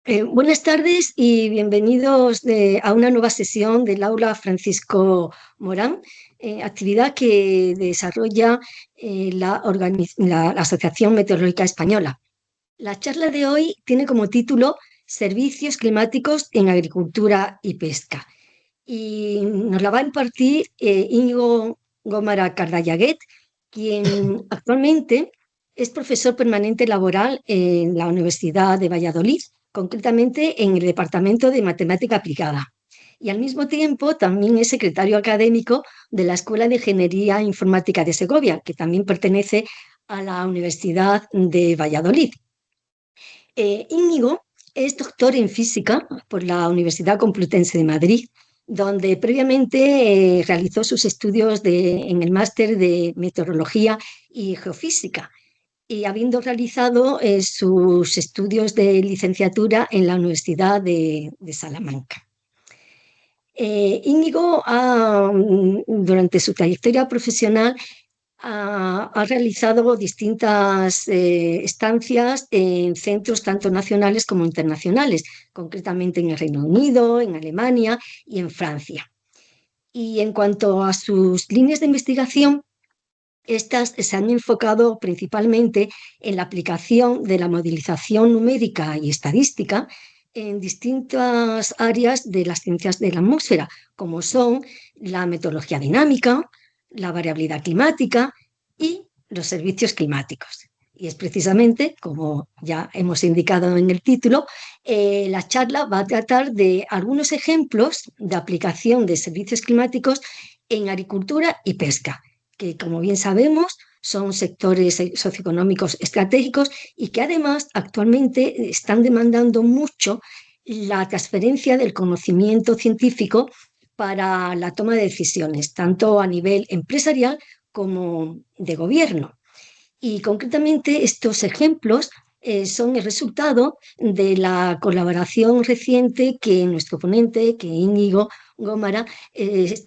Buenas tardes y bienvenidos a una nueva sesión del aula Francisco Morán, actividad que desarrolla la Asociación Meteorológica Española. La charla de hoy tiene como título Servicios climáticos en agricultura y pesca y nos la va a impartir Íñigo Gómara Cardayaguet, quien actualmente es profesor permanente laboral en la Universidad de Valladolid, concretamente en el Departamento de Matemática Aplicada. Y al mismo tiempo también es secretario académico de la Escuela de Ingeniería Informática de Segovia, que también pertenece a la Universidad de Valladolid. Íñigo es doctor en física por la Universidad Complutense de Madrid, donde previamente realizó sus estudios en el máster de meteorología y geofísica, y habiendo realizado sus estudios de licenciatura en la Universidad de Salamanca. Íñigo durante su trayectoria profesional ha realizado distintas estancias en centros tanto nacionales como internacionales, concretamente en el Reino Unido, en Alemania y en Francia. Y en cuanto a sus líneas de investigación, estas se han enfocado principalmente en la aplicación de la modelización numérica y estadística en distintas áreas de las ciencias de la atmósfera, como son la meteorología dinámica, la variabilidad climática y los servicios climáticos. Y es precisamente, como ya hemos indicado en el título, la charla va a tratar de algunos ejemplos de aplicación de servicios climáticos en agricultura y pesca, que, como bien sabemos, son sectores socioeconómicos estratégicos y que además actualmente están demandando mucho la transferencia del conocimiento científico para la toma de decisiones, tanto a nivel empresarial como de gobierno. Y concretamente estos ejemplos son el resultado de la colaboración reciente que nuestro ponente, que Íñigo Gómara,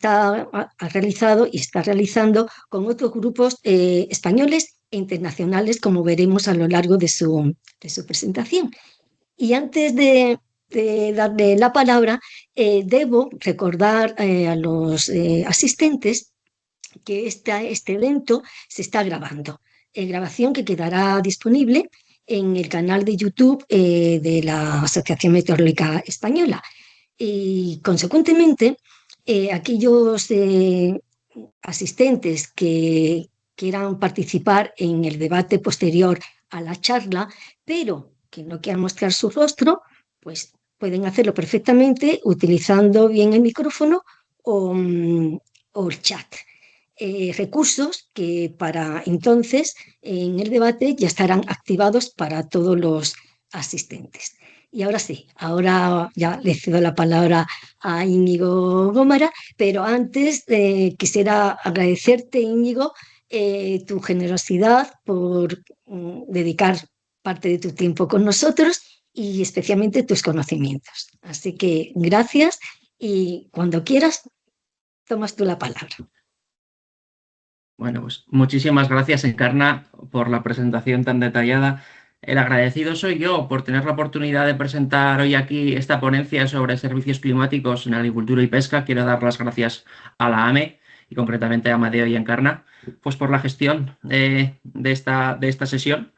ha realizado y está realizando con otros grupos españoles e internacionales, como veremos a lo largo de su presentación. Y antes de darle la palabra, debo recordar a los asistentes que este evento se está grabando. Grabación que quedará disponible en el canal de YouTube de la Asociación Meteorológica Española. Y, consecuentemente, aquellos asistentes que quieran participar en el debate posterior a la charla, pero que no quieran mostrar su rostro, pues pueden hacerlo perfectamente utilizando bien el micrófono o el chat. Recursos que para entonces en el debate ya estarán activados para todos los asistentes. Y ahora sí, ahora ya le cedo la palabra a Íñigo Gómara, pero antes quisiera agradecerte, Íñigo, tu generosidad por dedicar parte de tu tiempo con nosotros y especialmente tus conocimientos. Así que gracias y cuando quieras, tomas tú la palabra. Bueno, pues muchísimas gracias, Encarna, por la presentación tan detallada. El agradecido soy yo por tener la oportunidad de presentar hoy aquí esta ponencia sobre servicios climáticos en agricultura y pesca. Quiero dar las gracias a la AME y concretamente a Amadeo y Encarna, pues por la gestión de esta sesión.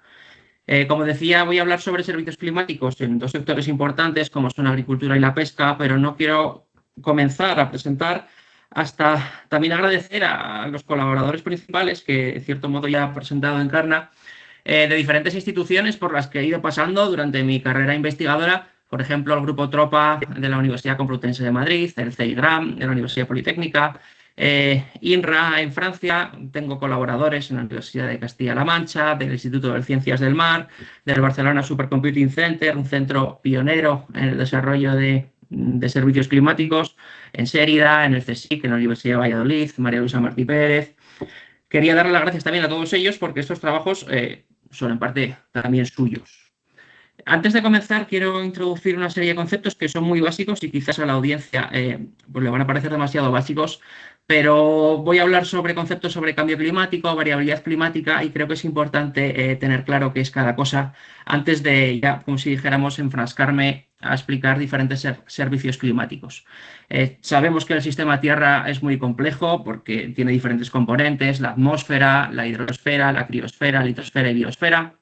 Como decía, voy a hablar sobre servicios climáticos en dos sectores importantes como son la agricultura y la pesca, pero no quiero comenzar a presentar hasta también agradecer a los colaboradores principales que, de cierto modo, ya ha presentado Encarna, de diferentes instituciones por las que he ido pasando durante mi carrera investigadora. Por ejemplo, el Grupo Tropa de la Universidad Complutense de Madrid, el CEIGRAM de la Universidad Politécnica, INRA en Francia. Tengo colaboradores en la Universidad de Castilla-La Mancha, del Instituto de Ciencias del Mar, del Barcelona Supercomputing Center, un centro pionero en el desarrollo de servicios climáticos, en Sérida, en el CSIC, en la Universidad de Valladolid, María Luisa Martí Pérez. Quería darle las gracias también a todos ellos porque estos trabajos son en parte también suyos. Antes de comenzar, quiero introducir una serie de conceptos que son muy básicos y quizás a la audiencia pues le van a parecer demasiado básicos, Pero voy a hablar sobre conceptos sobre cambio climático, variabilidad climática, y creo que es importante tener claro qué es cada cosa antes de ya, como si dijéramos, enfrascarme a explicar diferentes servicios climáticos. Sabemos que el sistema Tierra es muy complejo porque tiene diferentes componentes: la atmósfera, la hidrosfera, la criosfera, litosfera y biosfera.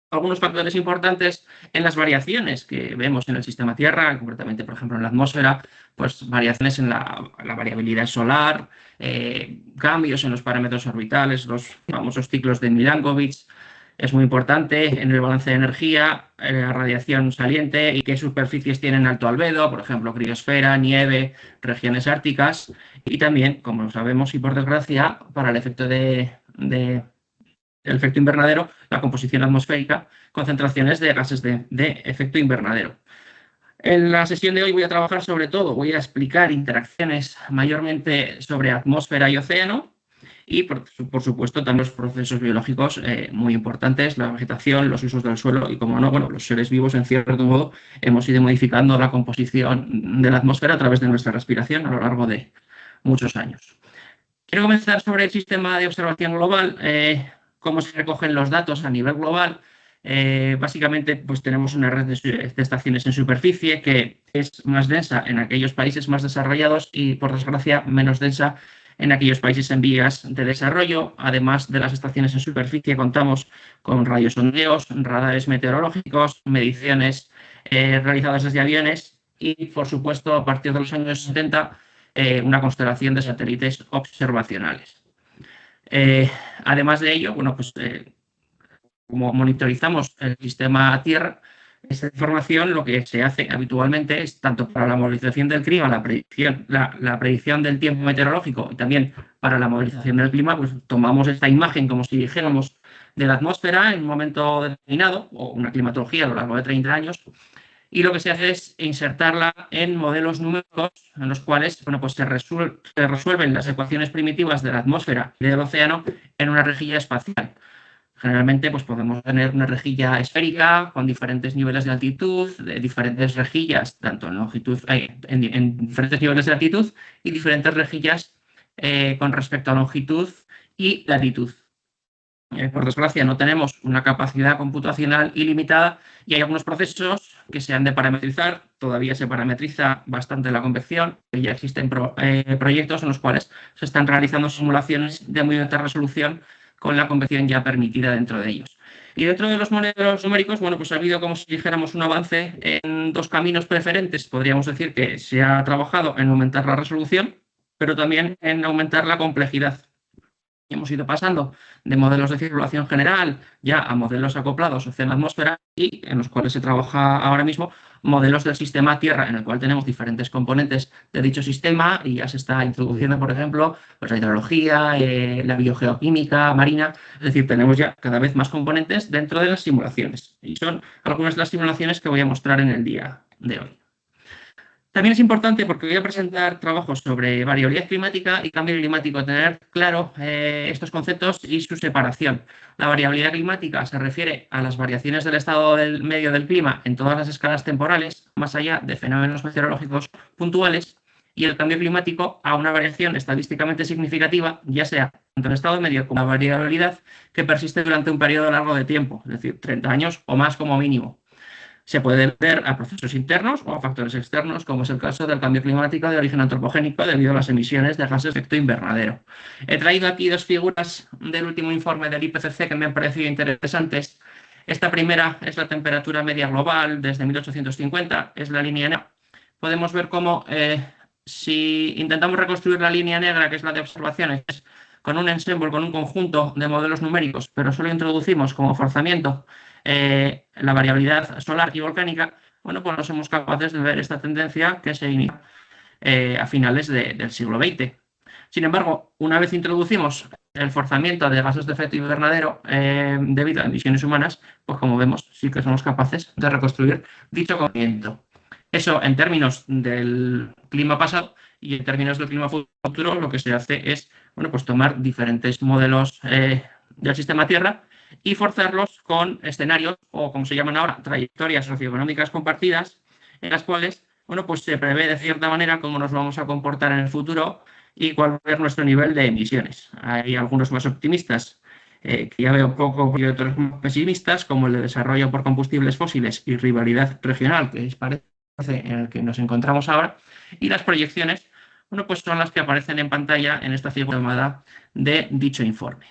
Algunos factores importantes en las variaciones que vemos en el sistema Tierra, concretamente, por ejemplo, en la atmósfera, pues variaciones en la variabilidad solar, cambios en los parámetros orbitales, los famosos ciclos de Milankovitch. Es muy importante en el balance de energía, la radiación saliente y qué superficies tienen alto albedo, por ejemplo, criosfera, nieve, regiones árticas, y también, como sabemos y por desgracia, para el efecto el efecto invernadero, la composición atmosférica, concentraciones de gases de efecto invernadero. En la sesión de hoy voy a trabajar sobre todo, voy a explicar interacciones mayormente sobre atmósfera y océano y, por supuesto, también los procesos biológicos muy importantes, la vegetación, los usos del suelo y, como no, bueno, los seres vivos, en cierto modo, hemos ido modificando la composición de la atmósfera a través de nuestra respiración a lo largo de muchos años. Quiero comenzar sobre el sistema de observación global, cómo se recogen los datos a nivel global. Básicamente, pues tenemos una red de estaciones en superficie que es más densa en aquellos países más desarrollados y, por desgracia, menos densa en aquellos países en vías de desarrollo. Además de las estaciones en superficie, contamos con radiosondeos, radares meteorológicos, mediciones realizadas desde aviones y, por supuesto, a partir de los años 70, una constelación de satélites observacionales. Además de ello, bueno, pues como monitorizamos el sistema Tierra, esta información lo que se hace habitualmente es, tanto para la modelización del clima, la predicción del tiempo meteorológico, y también para la modelización del clima, pues tomamos esta imagen como si dijéramos de la atmósfera en un momento determinado, o una climatología a lo largo de 30 años, y lo que se hace es insertarla en modelos numéricos en los cuales, bueno, pues se resuelven las ecuaciones primitivas de la atmósfera y del océano en una rejilla espacial. Generalmente, pues podemos tener una rejilla esférica con diferentes niveles de altitud, de diferentes rejillas, tanto en longitud, en diferentes niveles de altitud, y diferentes rejillas con respecto a longitud y latitud. Por desgracia, no tenemos una capacidad computacional ilimitada y hay algunos procesos que se han de parametrizar. Todavía se parametriza bastante la convección, y ya existen proyectos en los cuales se están realizando simulaciones de muy alta resolución con la convección ya permitida dentro de ellos. Y dentro de los modelos numéricos, bueno, pues ha habido, como si dijéramos, un avance en dos caminos preferentes. Podríamos decir que se ha trabajado en aumentar la resolución, pero también en aumentar la complejidad. Hemos ido pasando de modelos de circulación general ya a modelos acoplados océano-atmósfera, y en los cuales se trabaja ahora mismo modelos del sistema Tierra, en el cual tenemos diferentes componentes de dicho sistema y ya se está introduciendo, por ejemplo, pues la hidrología, la biogeoquímica marina. Es decir, tenemos ya cada vez más componentes dentro de las simulaciones, y son algunas de las simulaciones que voy a mostrar en el día de hoy. También es importante, porque voy a presentar trabajos sobre variabilidad climática y cambio climático, tener claro estos conceptos y su separación. La variabilidad climática se refiere a las variaciones del estado del medio del clima en todas las escalas temporales, más allá de fenómenos meteorológicos puntuales, y el cambio climático a una variación estadísticamente significativa, ya sea tanto el estado medio como la variabilidad que persiste durante un periodo largo de tiempo, es decir, 30 años o más como mínimo. Se puede deber a procesos internos o a factores externos, como es el caso del cambio climático de origen antropogénico debido a las emisiones de gases de efecto invernadero. He traído aquí dos figuras del último informe del IPCC que me han parecido interesantes. Esta primera es la temperatura media global desde 1850, es la línea negra. Podemos ver cómo, si intentamos reconstruir la línea negra, que es la de observaciones, con un ensemble, con un conjunto de modelos numéricos, pero solo introducimos como forzamiento la variabilidad solar y volcánica, bueno, pues no somos capaces de ver esta tendencia que se inicia a finales del siglo XX. Sin embargo, una vez introducimos el forzamiento de gases de efecto invernadero debido a emisiones humanas, pues como vemos, sí que somos capaces de reconstruir dicho comportamiento. Eso en términos del clima pasado, y en términos del clima futuro, lo que se hace es, bueno, pues tomar diferentes modelos del sistema Tierra y forzarlos con escenarios, o como se llaman ahora, trayectorias socioeconómicas compartidas, en las cuales, bueno, pues se prevé de cierta manera cómo nos vamos a comportar en el futuro y cuál va a ser nuestro nivel de emisiones. Hay algunos más optimistas, que ya veo un poco, y otros más pesimistas, como el de desarrollo por combustibles fósiles y rivalidad regional, que parece en el que nos encontramos ahora, y las proyecciones, bueno, pues son las que aparecen en pantalla en esta figura llamada de dicho informe.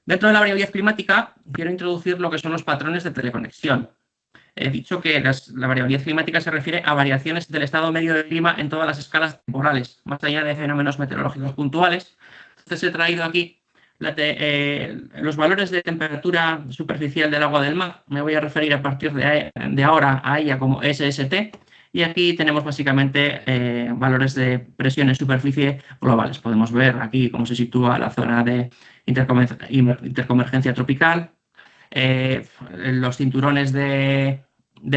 Dentro de la variabilidad climática, quiero introducir lo que son los patrones de teleconexión. He dicho que la variabilidad climática se refiere a variaciones del estado medio del clima en todas las escalas temporales, más allá de fenómenos meteorológicos puntuales. Entonces he traído aquí los valores de temperatura superficial del agua del mar. Me voy a referir a partir de ahora a ella como SST. Y aquí tenemos básicamente valores de presión en superficie globales. Podemos ver aquí cómo se sitúa la zona de interconvergencia tropical, los cinturones de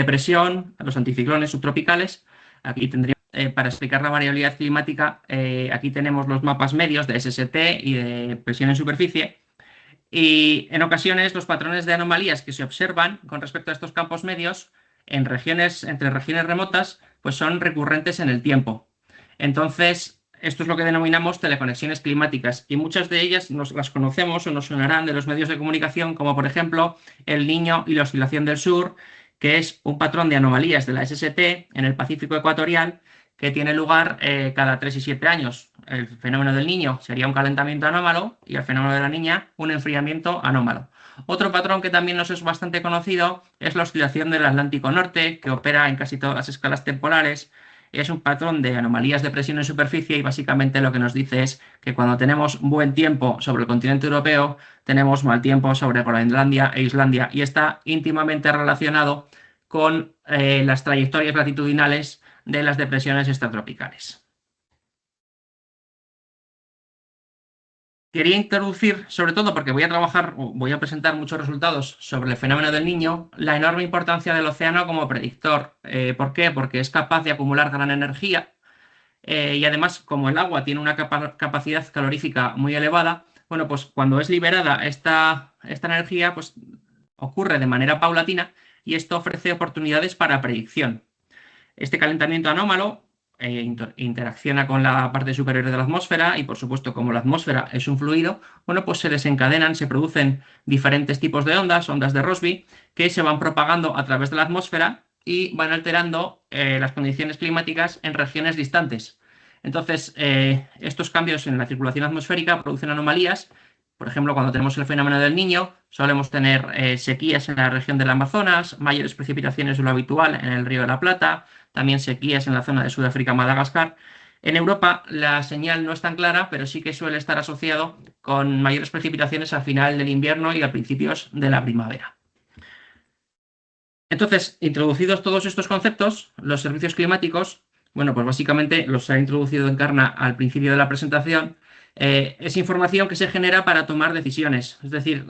presión, los anticiclones subtropicales. Aquí tendría, para explicar la variabilidad climática, aquí tenemos los mapas medios de SST y de presión en superficie. Y en ocasiones los patrones de anomalías que se observan con respecto a estos campos medios entre regiones remotas, pues son recurrentes en el tiempo. Entonces, esto es lo que denominamos teleconexiones climáticas, y muchas de ellas las conocemos o nos sonarán de los medios de comunicación, como por ejemplo el Niño y la oscilación del sur, que es un patrón de anomalías de la SST en el Pacífico ecuatorial que tiene lugar cada 3 y 7 años. El fenómeno del Niño sería un calentamiento anómalo y el fenómeno de la Niña un enfriamiento anómalo. Otro patrón que también nos es bastante conocido es la oscilación del Atlántico Norte, que opera en casi todas las escalas temporales. Es un patrón de anomalías de presión en superficie, y básicamente lo que nos dice es que cuando tenemos buen tiempo sobre el continente europeo, tenemos mal tiempo sobre Groenlandia e Islandia, y está íntimamente relacionado con las trayectorias latitudinales de las depresiones extratropicales. Quería introducir, sobre todo porque voy a presentar muchos resultados sobre el fenómeno del Niño, la enorme importancia del océano como predictor. ¿Por qué? Porque es capaz de acumular gran energía, y además, como el agua tiene una capacidad calorífica muy elevada, bueno, pues cuando es liberada esta energía, pues ocurre de manera paulatina, y esto ofrece oportunidades para predicción. Este calentamiento anómalo interacciona con la parte superior de la atmósfera, y por supuesto, como la atmósfera es un fluido, bueno, pues se producen diferentes tipos de ondas de Rossby, que se van propagando a través de la atmósfera y van alterando las condiciones climáticas en regiones distantes. Entonces, estos cambios en la circulación atmosférica producen anomalías. Por ejemplo, cuando tenemos el fenómeno del Niño, solemos tener sequías en la región del Amazonas, mayores precipitaciones de lo habitual en el Río de la Plata, también sequías en la zona de Sudáfrica, Madagascar. En Europa la señal no es tan clara, pero sí que suele estar asociado con mayores precipitaciones al final del invierno y a principios de la primavera. Entonces, introducidos todos estos conceptos, los servicios climáticos, bueno, pues básicamente los ha introducido Encarna al principio de la presentación. Es información que se genera para tomar decisiones, es decir,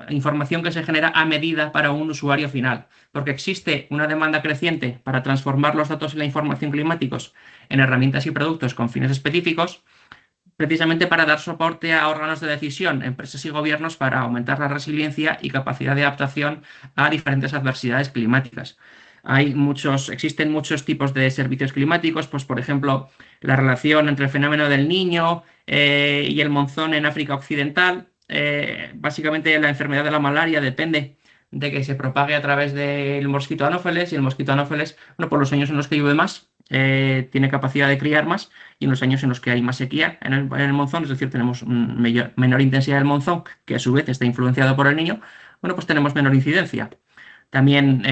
información que se genera a medida para un usuario final, porque existe una demanda creciente para transformar los datos y la información climáticos en herramientas y productos con fines específicos, precisamente para dar soporte a órganos de decisión, empresas y gobiernos, para aumentar la resiliencia y capacidad de adaptación a diferentes adversidades climáticas. Existen muchos tipos de servicios climáticos, pues por ejemplo, la relación entre el fenómeno del Niño y el monzón en África Occidental. Básicamente la enfermedad de la malaria depende de que se propague a través del mosquito Anófeles, y el mosquito Anófeles, bueno, por los años en los que llueve más, tiene capacidad de criar más, y en los años en los que hay más sequía en el monzón, es decir, tenemos menor intensidad del monzón, que a su vez está influenciado por el Niño, bueno, pues tenemos menor incidencia. También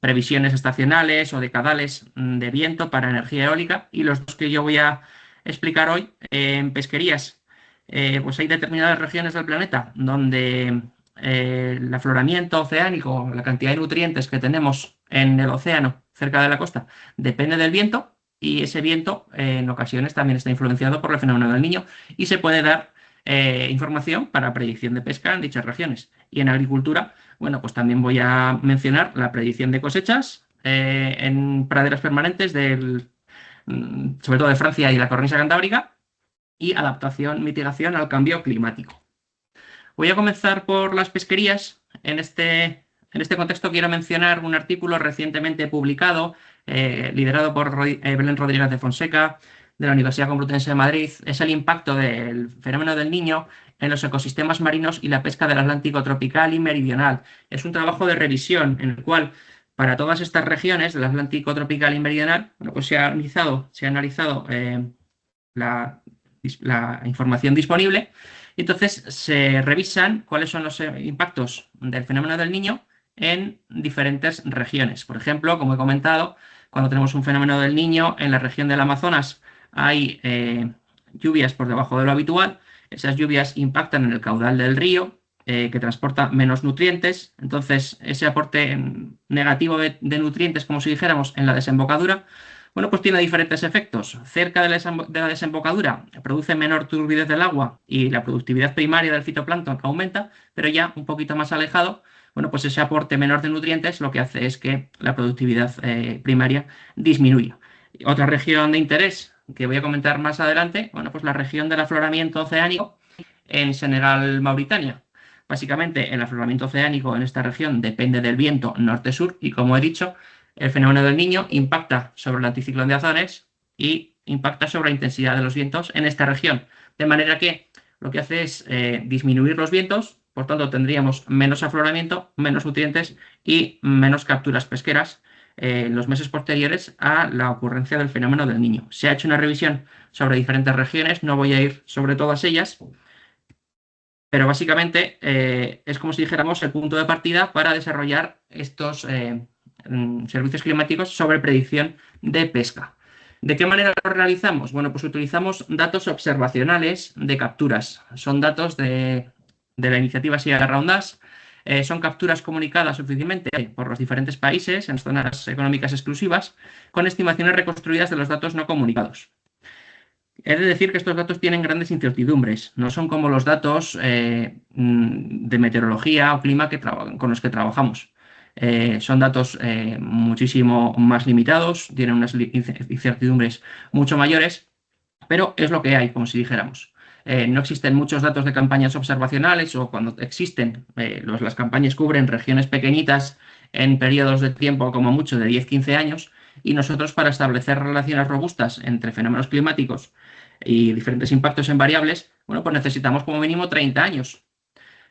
previsiones estacionales o decadales de viento para energía eólica, y los dos que yo voy a explicar hoy, en pesquerías, pues hay determinadas regiones del planeta donde el afloramiento oceánico, la cantidad de nutrientes que tenemos en el océano cerca de la costa, depende del viento, y ese viento en ocasiones también está influenciado por el fenómeno del Niño, y se puede dar información para predicción de pesca en dichas regiones. Y en agricultura, bueno, pues también voy a mencionar la predicción de cosechas en praderas permanentes sobre todo de Francia y la cornisa cantábrica, y adaptación, mitigación al cambio climático. Voy a comenzar por las pesquerías. En este contexto quiero mencionar un artículo recientemente publicado, liderado por Belén Rodríguez de Fonseca, de la Universidad Complutense de Madrid, es el impacto del fenómeno del Niño en los ecosistemas marinos y la pesca del Atlántico tropical y meridional. Es un trabajo de revisión en el cual, para todas estas regiones del Atlántico tropical y meridional, bueno, pues se ha analizado la información disponible. Entonces se revisan cuáles son los impactos del fenómeno del Niño en diferentes regiones. Por ejemplo, como he comentado, cuando tenemos un fenómeno del Niño en la región del Amazonas hay lluvias por debajo de lo habitual. Esas lluvias impactan en el caudal del río, que transporta menos nutrientes. Entonces, ese aporte negativo de nutrientes, como si dijéramos, en la desembocadura, bueno, pues tiene diferentes efectos. Cerca de la desembocadura produce menor turbidez del agua y la productividad primaria del fitoplancton aumenta, pero ya un poquito más alejado, bueno, pues ese aporte menor de nutrientes lo que hace es que la productividad primaria disminuya. Otra región de interés que voy a comentar más adelante, bueno, pues la región del afloramiento oceánico en Senegal, Mauritania. Básicamente, el afloramiento oceánico en esta región depende del viento norte-sur y, como he dicho, el fenómeno del Niño impacta sobre el anticiclón de Azores y impacta sobre la intensidad de los vientos en esta región. De manera que lo que hace es disminuir los vientos, por tanto tendríamos menos afloramiento, menos nutrientes y menos capturas pesqueras en los meses posteriores a la ocurrencia del fenómeno del Niño. Se ha hecho una revisión sobre diferentes regiones, no voy a ir sobre todas ellas, pero básicamente es como si dijéramos el punto de partida para desarrollar estos servicios climáticos sobre predicción de pesca. ¿De qué manera lo realizamos? Bueno, pues utilizamos datos observacionales de capturas. Son datos de la iniciativa Sierra Rondas. Son capturas comunicadas oficialmente por los diferentes países en zonas económicas exclusivas, con estimaciones reconstruidas de los datos no comunicados. He de decir que estos datos tienen grandes incertidumbres, no son como los datos de meteorología o clima con los que trabajamos. Son datos muchísimo más limitados, tienen unas incertidumbres mucho mayores, pero es lo que hay, como si dijéramos. No existen muchos datos de campañas observacionales o cuando existen, las campañas cubren regiones pequeñitas en periodos de tiempo como mucho de 10-15 años y nosotros para establecer relaciones robustas entre fenómenos climáticos y diferentes impactos en variables, bueno, pues necesitamos como mínimo 30 años.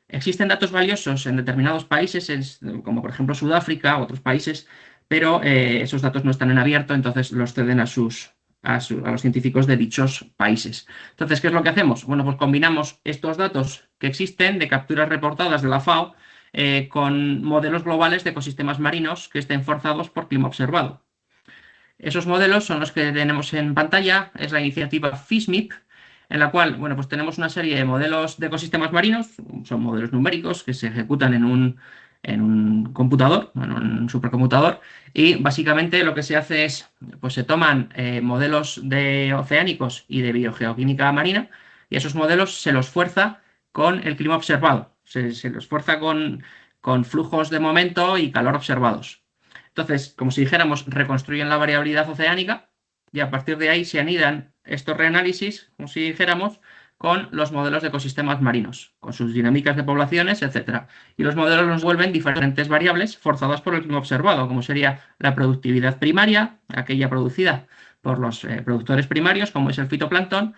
Existen datos valiosos en determinados países, como por ejemplo Sudáfrica u otros países, pero esos datos no están en abierto, entonces los ceden a los científicos de dichos países. Entonces, ¿qué es lo que hacemos? Bueno, pues combinamos estos datos que existen de capturas reportadas de la FAO con modelos globales de ecosistemas marinos que estén forzados por clima observado. Esos modelos son los que tenemos en pantalla, es la iniciativa FISMIP, en la cual, bueno, pues tenemos una serie de modelos de ecosistemas marinos, son modelos numéricos que se ejecutan en un computador, en un supercomputador, y básicamente lo que se hace es, pues se toman modelos de oceánicos y de biogeoquímica marina, y esos modelos se los fuerza con el clima observado, se los fuerza con flujos de momento y calor observados. Entonces, como si dijéramos, reconstruyen la variabilidad oceánica y a partir de ahí se anidan estos reanálisis, como si dijéramos, con los modelos de ecosistemas marinos, con sus dinámicas de poblaciones, etc. Y los modelos nos vuelven diferentes variables forzadas por el clima observado, como sería la productividad primaria, aquella producida por los productores primarios, como es el fitoplancton,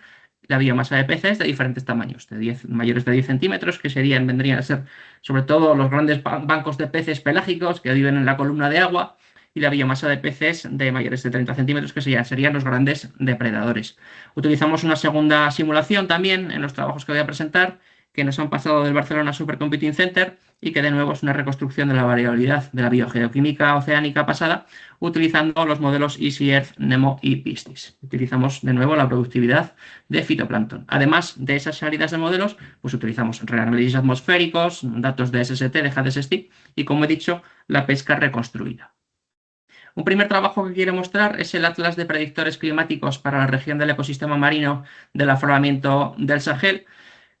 la biomasa de peces de diferentes tamaños, mayores de 10 centímetros, que vendrían a ser sobre todo los grandes bancos de peces pelágicos que viven en la columna de agua, y la biomasa de peces de mayores de 30 centímetros, que serían los grandes depredadores. Utilizamos una segunda simulación también en los trabajos que voy a presentar, que nos han pasado del Barcelona Supercomputing Center y que de nuevo es una reconstrucción de la variabilidad de la biogeoquímica oceánica pasada, utilizando los modelos Easy Earth, NEMO y PISTIS. Utilizamos de nuevo la productividad de fitoplancton. Además de esas salidas de modelos, pues utilizamos reanálisis atmosféricos, datos de SST, de HDSST y, como he dicho, la pesca reconstruida. Un primer trabajo que quiero mostrar es el Atlas de Predictores Climáticos para la región del ecosistema marino del afloramiento del Sahel.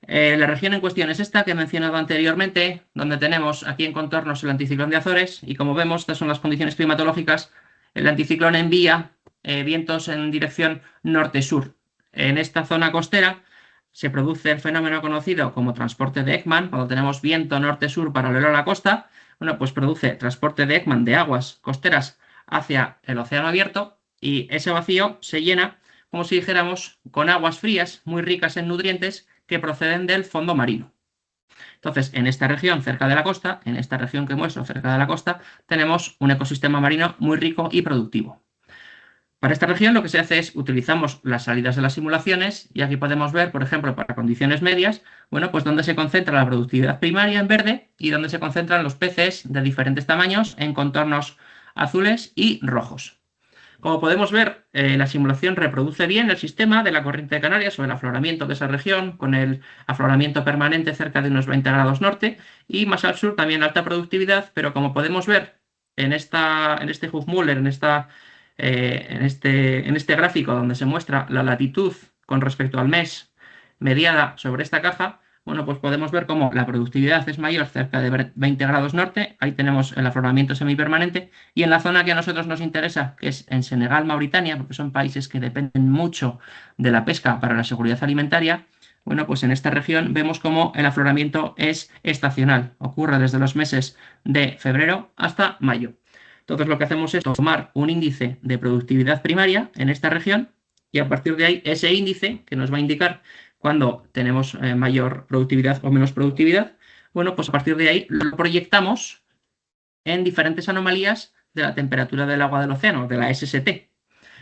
La región en cuestión es esta que he mencionado anteriormente, donde tenemos aquí en contornos el anticiclón de Azores y, como vemos, estas son las condiciones climatológicas. El anticiclón envía vientos en dirección norte-sur. En esta zona costera se produce el fenómeno conocido como transporte de Ekman. Cuando tenemos viento norte-sur paralelo a la costa, bueno, pues produce transporte de Ekman de aguas costeras hacia el océano abierto y ese vacío se llena como si dijéramos, con aguas frías muy ricas en nutrientes que proceden del fondo marino. Entonces, en esta región cerca de la costa, en esta región que muestro cerca de la costa, tenemos un ecosistema marino muy rico y productivo. Para esta región lo que se hace es utilizamos las salidas de las simulaciones y aquí podemos ver, por ejemplo, para condiciones medias, bueno, pues dónde se concentra la productividad primaria en verde y dónde se concentran los peces de diferentes tamaños en contornos azules y rojos. Como podemos ver, la simulación reproduce bien el sistema de la corriente de Canarias o el afloramiento de esa región, con el afloramiento permanente cerca de unos 20 grados norte y más al sur también alta productividad, pero como podemos ver en este Huffmüller, en este gráfico donde se muestra la latitud con respecto al mes mediada sobre esta caja, bueno, pues podemos ver cómo la productividad es mayor cerca de 20 grados norte, ahí tenemos el afloramiento semipermanente, y en la zona que a nosotros nos interesa, que es en Senegal, Mauritania, porque son países que dependen mucho de la pesca para la seguridad alimentaria, bueno, pues en esta región vemos cómo el afloramiento es estacional, ocurre desde los meses de febrero hasta mayo. Entonces lo que hacemos es tomar un índice de productividad primaria en esta región y a partir de ahí ese índice que nos va a indicar cuando tenemos mayor productividad o menos productividad, bueno, pues a partir de ahí lo proyectamos en diferentes anomalías de la temperatura del agua del océano, de la SST.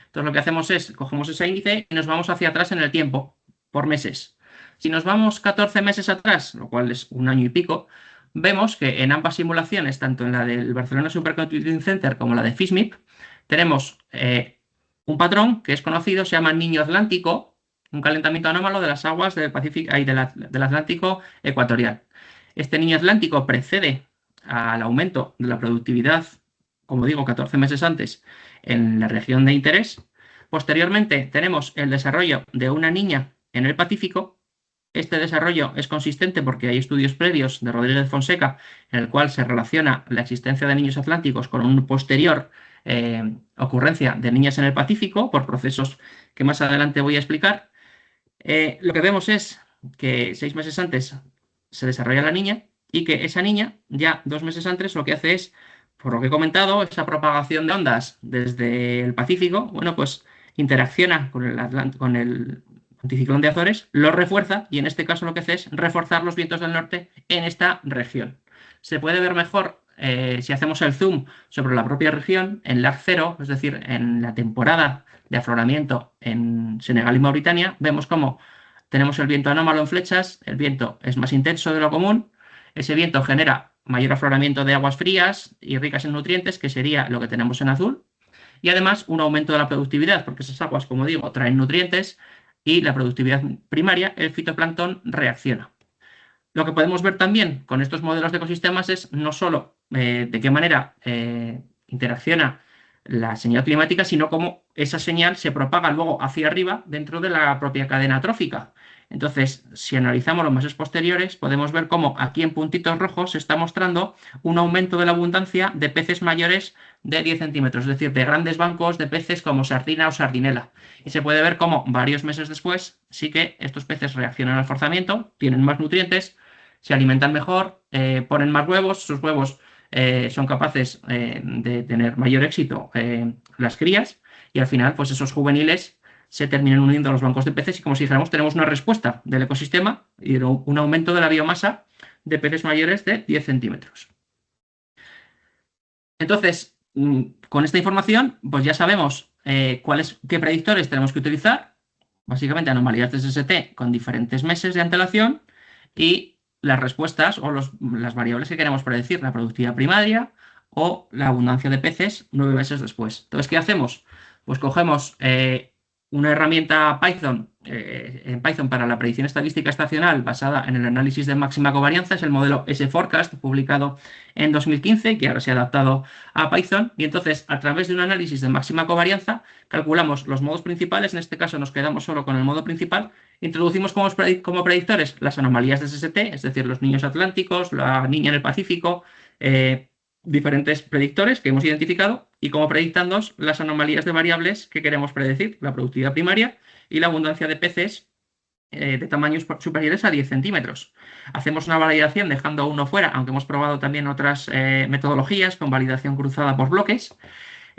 Entonces lo que hacemos es, cogemos ese índice y nos vamos hacia atrás en el tiempo, por meses. Si nos vamos 14 meses atrás, lo cual es un año y pico, vemos que en ambas simulaciones, tanto en la del Barcelona Supercomputing Center como la de FISMIP, tenemos un patrón que es conocido, se llama Niño Atlántico, un calentamiento anómalo de las aguas del Pacífico y del Atlántico ecuatorial. Este Niño Atlántico precede al aumento de la productividad, como digo, 14 meses antes, en la región de interés. Posteriormente tenemos el desarrollo de una niña en el Pacífico. Este desarrollo es consistente porque hay estudios previos de Rodríguez Fonseca en el cual se relaciona la existencia de niños atlánticos con una posterior ocurrencia de niñas en el Pacífico por procesos que más adelante voy a explicar. Lo que vemos es que 6 meses antes se desarrolla la niña y que esa niña ya 2 meses antes lo que hace es, por lo que he comentado, esa propagación de ondas desde el Pacífico, bueno, pues interacciona con el anticiclón de Azores, lo refuerza y en este caso lo que hace es reforzar los vientos del norte en esta región. Se puede ver mejor si hacemos el zoom sobre la propia región en lag 0, es decir, en la temporada de afloramiento en Senegal y Mauritania, vemos cómo tenemos el viento anómalo en flechas, el viento es más intenso de lo común, ese viento genera mayor afloramiento de aguas frías y ricas en nutrientes, que sería lo que tenemos en azul, y además un aumento de la productividad, porque esas aguas, como digo, traen nutrientes y la productividad primaria, el fitoplancton reacciona. Lo que podemos ver también con estos modelos de ecosistemas es no solo de qué manera interacciona la señal climática, sino cómo esa señal se propaga luego hacia arriba dentro de la propia cadena trófica. Entonces, si analizamos los meses posteriores, podemos ver cómo aquí en puntitos rojos se está mostrando un aumento de la abundancia de peces mayores de 10 centímetros, es decir, de grandes bancos de peces como sardina o sardinela. Y se puede ver cómo varios meses después sí que estos peces reaccionan al forzamiento, tienen más nutrientes, se alimentan mejor, ponen más huevos, sus huevos son capaces de tener mayor éxito las crías y al final pues esos juveniles se terminan uniendo a los bancos de peces y como si dijéramos tenemos una respuesta del ecosistema y un aumento de la biomasa de peces mayores de 10 centímetros. Entonces, con esta información pues ya sabemos qué predictores tenemos que utilizar, básicamente anomalías de SST con diferentes meses de antelación y las respuestas o las variables que queremos predecir, la productividad primaria o la abundancia de peces 9 meses después. Entonces, ¿qué hacemos? Pues cogemos una herramienta Python, en Python para la predicción estadística estacional basada en el análisis de máxima covarianza, es el modelo S-Forecast publicado en 2015 que ahora se ha adaptado a Python y entonces a través de un análisis de máxima covarianza calculamos los modos principales, en este caso nos quedamos solo con el modo principal, introducimos como predictores las anomalías de SST, es decir, los niños atlánticos, la niña en el Pacífico, diferentes predictores que hemos identificado y como predictandos las anomalías de variables que queremos predecir, la productividad primaria y la abundancia de peces de tamaños superiores a 10 centímetros. Hacemos una validación dejando uno fuera, aunque hemos probado también otras metodologías con validación cruzada por bloques.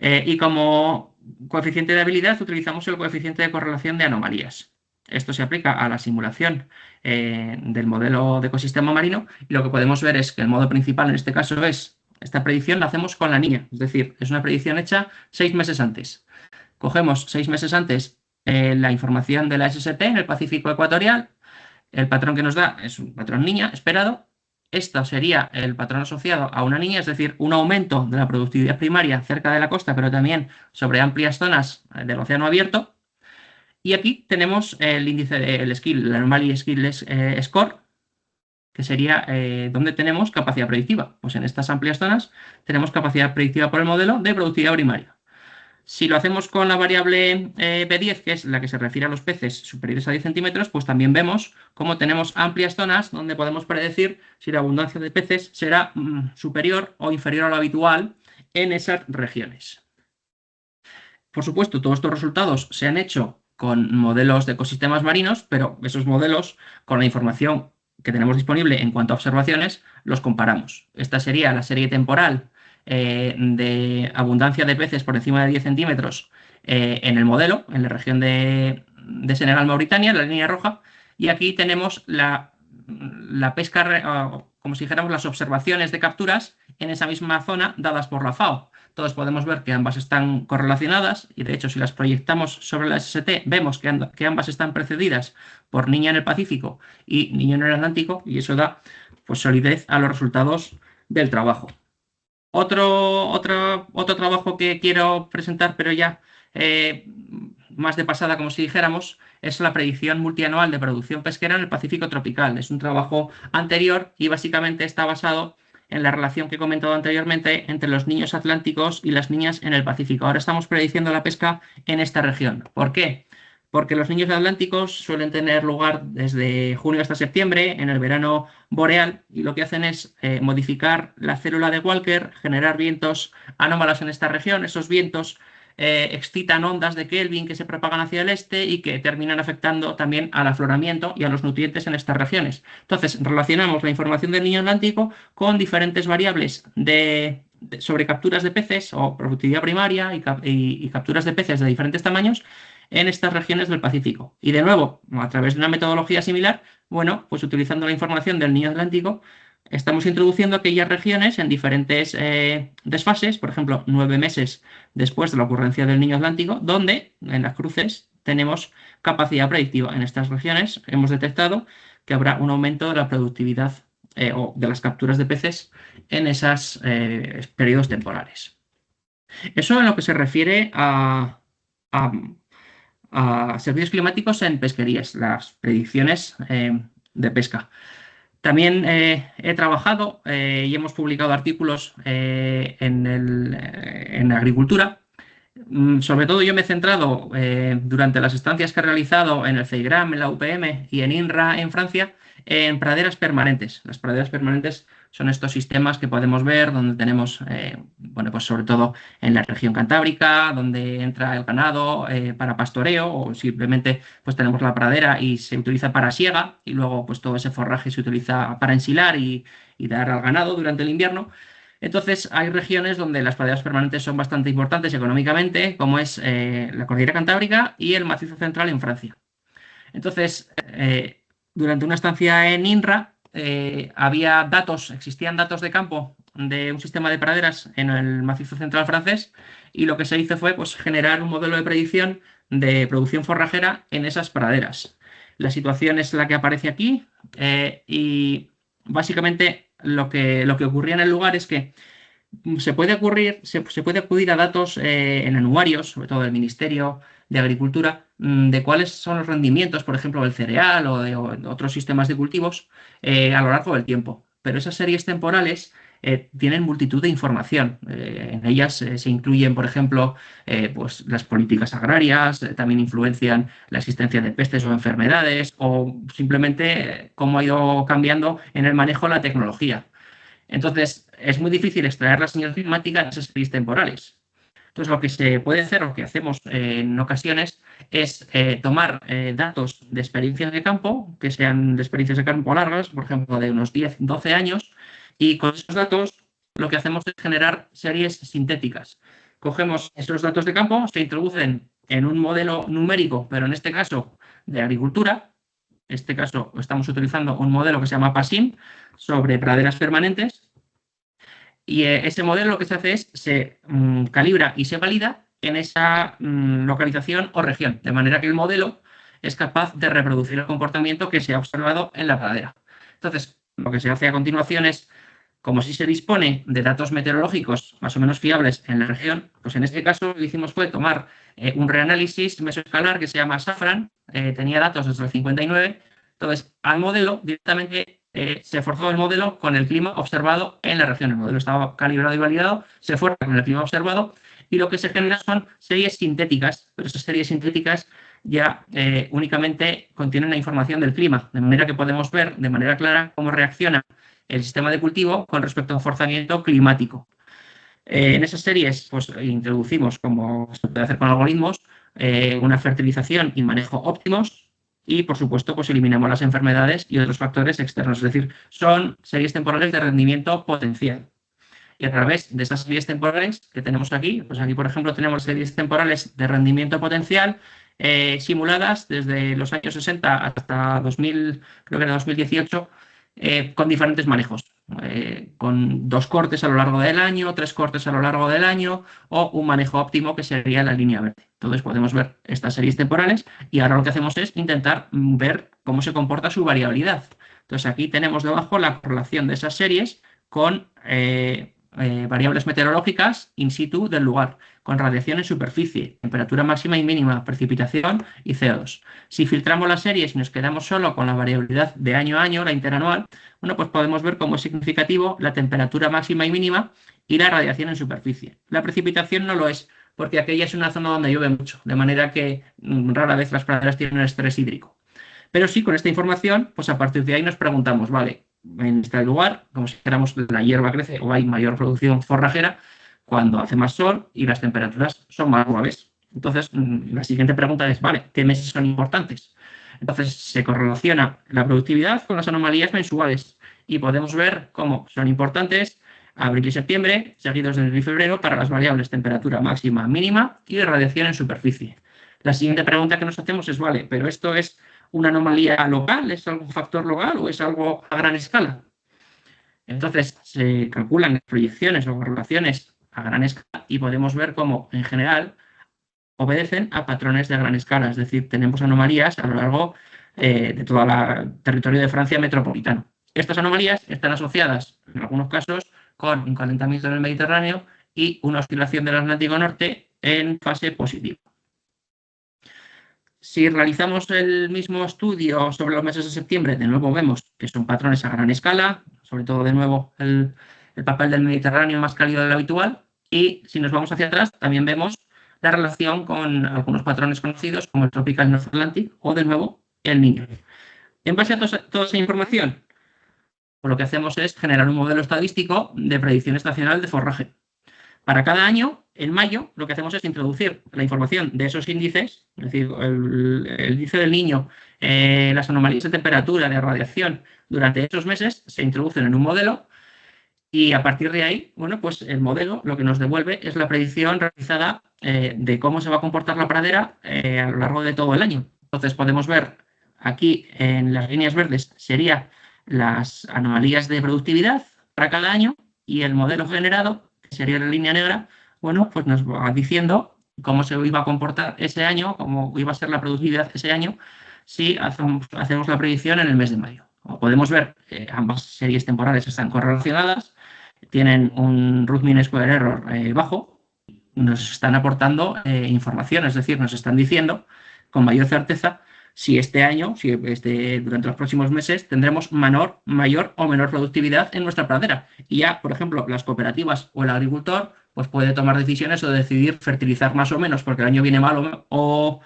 Y como coeficiente de habilidad utilizamos el coeficiente de correlación de anomalías. Esto se aplica a la simulación del modelo de ecosistema marino y lo que podemos ver es que el modo principal en este caso es, esta predicción la hacemos con la niña, es decir, es una predicción hecha 6 meses antes. Cogemos 6 meses antes la información de la SST en el Pacífico ecuatorial, el patrón que nos da es un patrón niña esperado. Esto sería el patrón asociado a una niña, es decir, un aumento de la productividad primaria cerca de la costa, pero también sobre amplias zonas del océano abierto. Y aquí tenemos el índice del skill, el Anomaly Skill Score, que sería donde tenemos capacidad predictiva. Pues en estas amplias zonas tenemos capacidad predictiva por el modelo de productividad primaria. Si lo hacemos con la variable B10, que es la que se refiere a los peces superiores a 10 centímetros, pues también vemos cómo tenemos amplias zonas donde podemos predecir si la abundancia de peces será superior o inferior a lo habitual en esas regiones. Por supuesto, todos estos resultados se han hecho con modelos de ecosistemas marinos, pero esos modelos, con la información que tenemos disponible en cuanto a observaciones, los comparamos. Esta sería la serie temporal de abundancia de peces por encima de 10 centímetros en el modelo, en la región de Senegal-Mauritania, la línea roja, y aquí tenemos la pesca, como si dijéramos las observaciones de capturas en esa misma zona dadas por la FAO. Todos podemos ver que ambas están correlacionadas y de hecho si las proyectamos sobre la SST vemos que ambas están precedidas por niña en el Pacífico y niño en el Atlántico y eso da pues solidez a los resultados del trabajo. Otro trabajo que quiero presentar, pero ya más de pasada, como si dijéramos, es la predicción multianual de producción pesquera en el Pacífico tropical. Es un trabajo anterior y básicamente está basado en la relación que he comentado anteriormente entre los niños atlánticos y las niñas en el Pacífico. Ahora estamos prediciendo la pesca en esta región. ¿Por qué? Porque los niños atlánticos suelen tener lugar desde junio hasta septiembre, en el verano boreal, y lo que hacen es modificar la célula de Walker, generar vientos anómalos en esta región. Esos vientos excitan ondas de Kelvin que se propagan hacia el este y que terminan afectando también al afloramiento y a los nutrientes en estas regiones. Entonces, relacionamos la información del niño atlántico con diferentes variables sobre capturas de peces o productividad primaria y capturas de peces de diferentes tamaños en estas regiones del Pacífico. Y de nuevo, a través de una metodología similar, bueno, pues utilizando la información del niño atlántico, estamos introduciendo aquellas regiones en diferentes desfases, por ejemplo, 9 meses después de la ocurrencia del niño atlántico, donde en las cruces tenemos capacidad predictiva. En estas regiones hemos detectado que habrá un aumento de la productividad o de las capturas de peces en esos periodos temporales. Eso en lo que se refiere a servicios climáticos en pesquerías, las predicciones de pesca. También he trabajado y hemos publicado artículos en agricultura. Sobre todo yo me he centrado durante las estancias que he realizado en el CEIGRAM, en la UPM y en INRA en Francia, en praderas permanentes. Las praderas permanentes son estos sistemas que podemos ver donde tenemos, bueno, pues sobre todo en la región cantábrica, donde entra el ganado para pastoreo o simplemente pues tenemos la pradera y se utiliza para siega y luego pues todo ese forraje se utiliza para ensilar y dar al ganado durante el invierno. Entonces, hay regiones donde las praderas permanentes son bastante importantes económicamente, como es la cordillera cantábrica y el macizo central en Francia. Entonces, durante una estancia en INRA, existían datos de campo de un sistema de praderas en el macizo central francés y lo que se hizo fue pues, generar un modelo de predicción de producción forrajera en esas praderas. La situación es la que aparece aquí y básicamente lo que ocurría en el lugar es que se puede acudir a datos en anuarios, sobre todo del Ministerio de Agricultura, de cuáles son los rendimientos, por ejemplo, del cereal o de otros sistemas de cultivos a lo largo del tiempo. Pero esas series temporales tienen multitud de información. En ellas se incluyen, por ejemplo, pues las políticas agrarias, también influencian la existencia de pestes o enfermedades o simplemente cómo ha ido cambiando en el manejo de la tecnología. Entonces, es muy difícil extraer la señal climática de esas series temporales. Entonces, lo que se puede hacer, lo que hacemos en ocasiones, es tomar datos de experiencias de campo, que sean de experiencias de campo largas, por ejemplo, de unos 10, 12 años, y con esos datos lo que hacemos es generar series sintéticas. Cogemos esos datos de campo, se introducen en un modelo numérico, pero en este caso de agricultura. En este caso estamos utilizando un modelo que se llama PASIM sobre praderas permanentes. Y ese modelo lo que se hace es se calibra y se valida en esa localización o región, de manera que el modelo es capaz de reproducir el comportamiento que se ha observado en la pradera. Entonces, lo que se hace a continuación es, como si se dispone de datos meteorológicos más o menos fiables en la región, pues en este caso lo que hicimos fue tomar un reanálisis mesoescalar que se llama SAFRAN, tenía datos desde el 59, entonces al modelo directamente se forzó el modelo con el clima observado en la región. El modelo estaba calibrado y validado, se fuerza con el clima observado y lo que se genera son series sintéticas, pero esas series sintéticas ya únicamente contienen la información del clima, de manera que podemos ver de manera clara cómo reacciona el sistema de cultivo con respecto a un forzamiento climático. En esas series pues, introducimos, como se puede hacer con algoritmos, una fertilización y manejo óptimos y, por supuesto, pues eliminamos las enfermedades y otros factores externos. Es decir, son series temporales de rendimiento potencial. Y a través de estas series temporales que tenemos aquí, pues aquí, por ejemplo, tenemos series temporales de rendimiento potencial simuladas desde los años 60 hasta 2000, creo que era 2018, con diferentes manejos, con 2 cortes a lo largo del año, 3 cortes a lo largo del año o un manejo óptimo que sería la línea verde. Entonces podemos ver estas series temporales y ahora lo que hacemos es intentar ver cómo se comporta su variabilidad. Entonces aquí tenemos debajo la correlación de esas series con variables meteorológicas in situ del lugar, con radiación en superficie, temperatura máxima y mínima, precipitación y CO2. Si filtramos las series y nos quedamos solo con la variabilidad de año a año, la interanual, bueno, pues podemos ver cómo es significativo la temperatura máxima y mínima y la radiación en superficie. La precipitación no lo es, porque aquella es una zona donde llueve mucho, de manera que rara vez las praderas tienen un estrés hídrico. Pero sí, con esta información, pues a partir de ahí nos preguntamos, vale, en este lugar, como si dijéramos, la hierba crece o hay mayor producción forrajera cuando hace más sol y las temperaturas son más suaves. Entonces, la siguiente pregunta es, vale, ¿qué meses son importantes? Entonces, se correlaciona la productividad con las anomalías mensuales y podemos ver cómo son importantes abril y septiembre, seguidos de enero y febrero, para las variables temperatura máxima, mínima y radiación en superficie. La siguiente pregunta que nos hacemos es, vale, pero esto es una anomalía local, es algún factor local o es algo a gran escala. Entonces se calculan proyecciones o correlaciones a gran escala y podemos ver cómo en general obedecen a patrones de gran escala, es decir, tenemos anomalías a lo largo de todo el territorio de Francia metropolitano. Estas anomalías están asociadas en algunos casos con un calentamiento en el Mediterráneo y una oscilación del Atlántico Norte en fase positiva. Si realizamos el mismo estudio sobre los meses de septiembre, de nuevo vemos que son patrones a gran escala, sobre todo de nuevo el papel del Mediterráneo más cálido de lo habitual, y si nos vamos hacia atrás también vemos la relación con algunos patrones conocidos como el Tropical North Atlantic o de nuevo el Niño. En base a toda esa información, pues lo que hacemos es generar un modelo estadístico de predicción estacional de forraje. Para cada año, en mayo, lo que hacemos es introducir la información de esos índices, es decir, el índice del Niño, las anomalías de temperatura, de radiación, durante esos meses se introducen en un modelo y a partir de ahí, bueno, pues el modelo lo que nos devuelve es la predicción realizada de cómo se va a comportar la pradera a lo largo de todo el año. Entonces podemos ver aquí en las líneas verdes serían las anomalías de productividad para cada año y el modelo generado, que sería la línea negra, bueno, pues nos va diciendo cómo se iba a comportar ese año, cómo iba a ser la productividad ese año, si hacemos la predicción en el mes de mayo. Como podemos ver, ambas series temporales están correlacionadas, tienen un root mean square error bajo, nos están aportando información, es decir, nos están diciendo con mayor certeza si este año, durante los próximos meses, tendremos mayor o menor productividad en nuestra pradera. Y ya, por ejemplo, las cooperativas o el agricultor pues puede tomar decisiones o decidir fertilizar más o menos porque el año viene mal o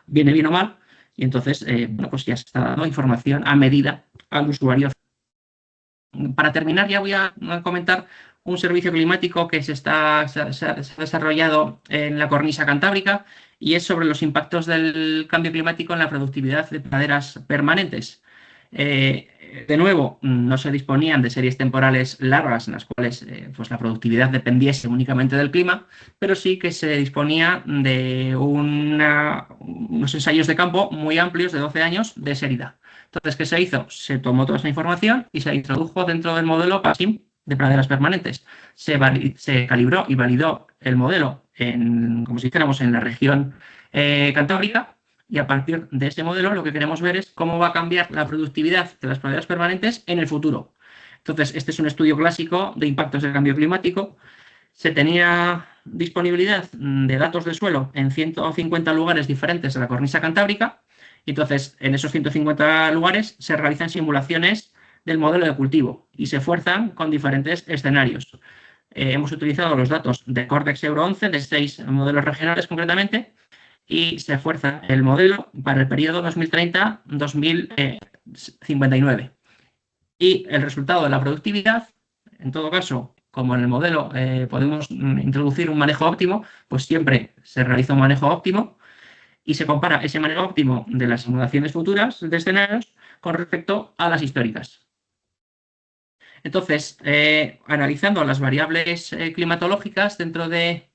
viene bien o mal. Y entonces, bueno, pues ya se está dando información a medida al usuario. Para terminar, ya voy a comentar un servicio climático que se ha desarrollado en la cornisa cantábrica y es sobre los impactos del cambio climático en la productividad de praderas permanentes. De nuevo, no se disponían de series temporales largas en las cuales pues la productividad dependiese únicamente del clima, pero sí que se disponía de unos ensayos de campo muy amplios de 12 años de seriedad. Entonces, ¿qué se hizo? Se tomó toda esa información y se introdujo dentro del modelo PASIM de praderas permanentes. Se calibró y validó el modelo como si dijéramos, en la región cantábrica, y a partir de ese modelo lo que queremos ver es cómo va a cambiar la productividad de las praderas permanentes en el futuro. Entonces, este es un estudio clásico de impactos del cambio climático. Se tenía disponibilidad de datos de suelo en 150 lugares diferentes de la cornisa cantábrica. Entonces, en esos 150 lugares se realizan simulaciones del modelo de cultivo y se fuerzan con diferentes escenarios. Hemos utilizado los datos de Cortex Euro 11, de 6 modelos regionales concretamente, y se fuerza el modelo para el periodo 2030-2059. Y el resultado de la productividad, en todo caso, como en el modelo podemos introducir un manejo óptimo, pues siempre se realiza un manejo óptimo y se compara ese manejo óptimo de las simulaciones futuras de escenarios con respecto a las históricas. Entonces, analizando las variables climatológicas dentro de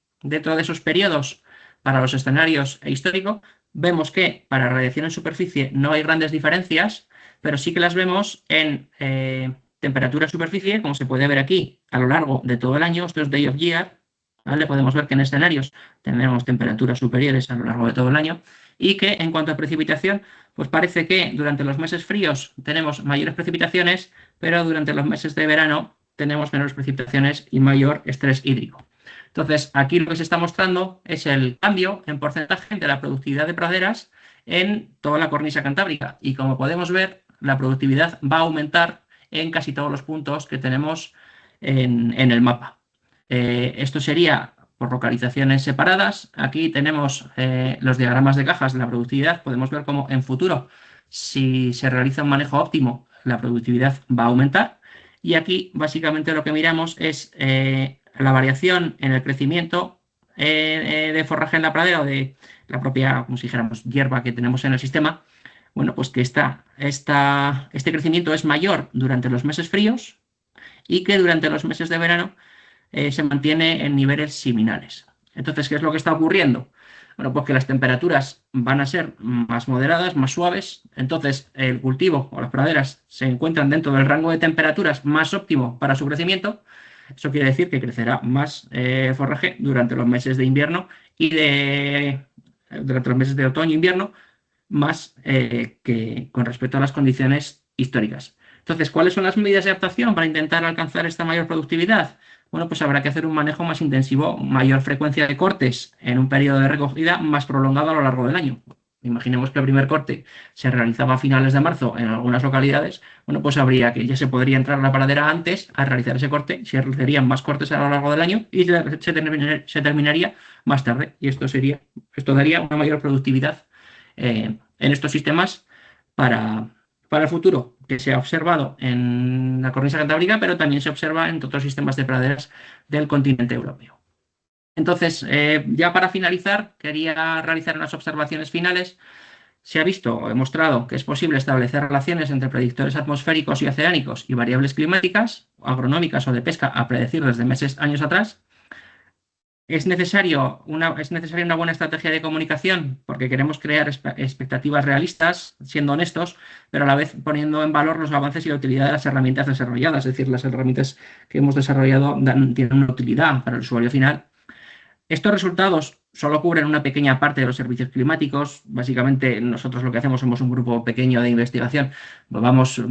esos periodos para los escenarios históricos, vemos que para radiación en superficie no hay grandes diferencias, pero sí que las vemos en temperatura superficie, como se puede ver aquí, a lo largo de todo el año. Esto es Day of Year, ¿vale? Podemos ver que en escenarios tenemos temperaturas superiores a lo largo de todo el año y que en cuanto a precipitación, pues parece que durante los meses fríos tenemos mayores precipitaciones, pero durante los meses de verano tenemos menores precipitaciones y mayor estrés hídrico. Entonces, aquí lo que se está mostrando es el cambio en porcentaje de la productividad de praderas en toda la cornisa cantábrica. Y como podemos ver, la productividad va a aumentar en casi todos los puntos que tenemos en el mapa. Esto sería por localizaciones separadas. Aquí tenemos los diagramas de cajas de la productividad. Podemos ver cómo en futuro, si se realiza un manejo óptimo, la productividad va a aumentar. Y aquí básicamente lo que miramos es la variación en el crecimiento de forraje en la pradera o de la propia, como si dijéramos, hierba que tenemos en el sistema. Bueno, pues que este crecimiento es mayor durante los meses fríos y que durante los meses de verano se mantiene en niveles similares. Entonces, ¿qué es lo que está ocurriendo? Bueno, pues que las temperaturas van a ser más moderadas, más suaves. Entonces, el cultivo o las praderas se encuentran dentro del rango de temperaturas más óptimo para su crecimiento. Eso quiere decir que crecerá más forraje durante los meses de invierno y durante los meses de otoño e invierno, más que con respecto a las condiciones históricas. Entonces, ¿cuáles son las medidas de adaptación para intentar alcanzar esta mayor productividad? Bueno, pues habrá que hacer un manejo más intensivo, mayor frecuencia de cortes en un periodo de recogida más prolongado a lo largo del año. Imaginemos que el primer corte se realizaba a finales de marzo en algunas localidades. Bueno, pues ya se podría entrar a la pradera antes a realizar ese corte, se realizarían más cortes a lo largo del año y se terminaría más tarde. Y esto daría una mayor productividad en estos sistemas para el futuro, que se ha observado en la cornisa cantábrica, pero también se observa en otros sistemas de praderas del continente europeo. Entonces, ya para finalizar, quería realizar unas observaciones finales. Se ha visto o demostrado que es posible establecer relaciones entre predictores atmosféricos y oceánicos y variables climáticas, agronómicas o de pesca a predecir desde años atrás. Es necesaria una buena estrategia de comunicación porque queremos crear expectativas realistas, siendo honestos, pero a la vez poniendo en valor los avances y la utilidad de las herramientas desarrolladas. Es decir, las herramientas que hemos desarrollado tienen una utilidad para el usuario final. Estos resultados solo cubren una pequeña parte de los servicios climáticos. Básicamente, nosotros lo que hacemos somos un grupo pequeño de investigación. Vamos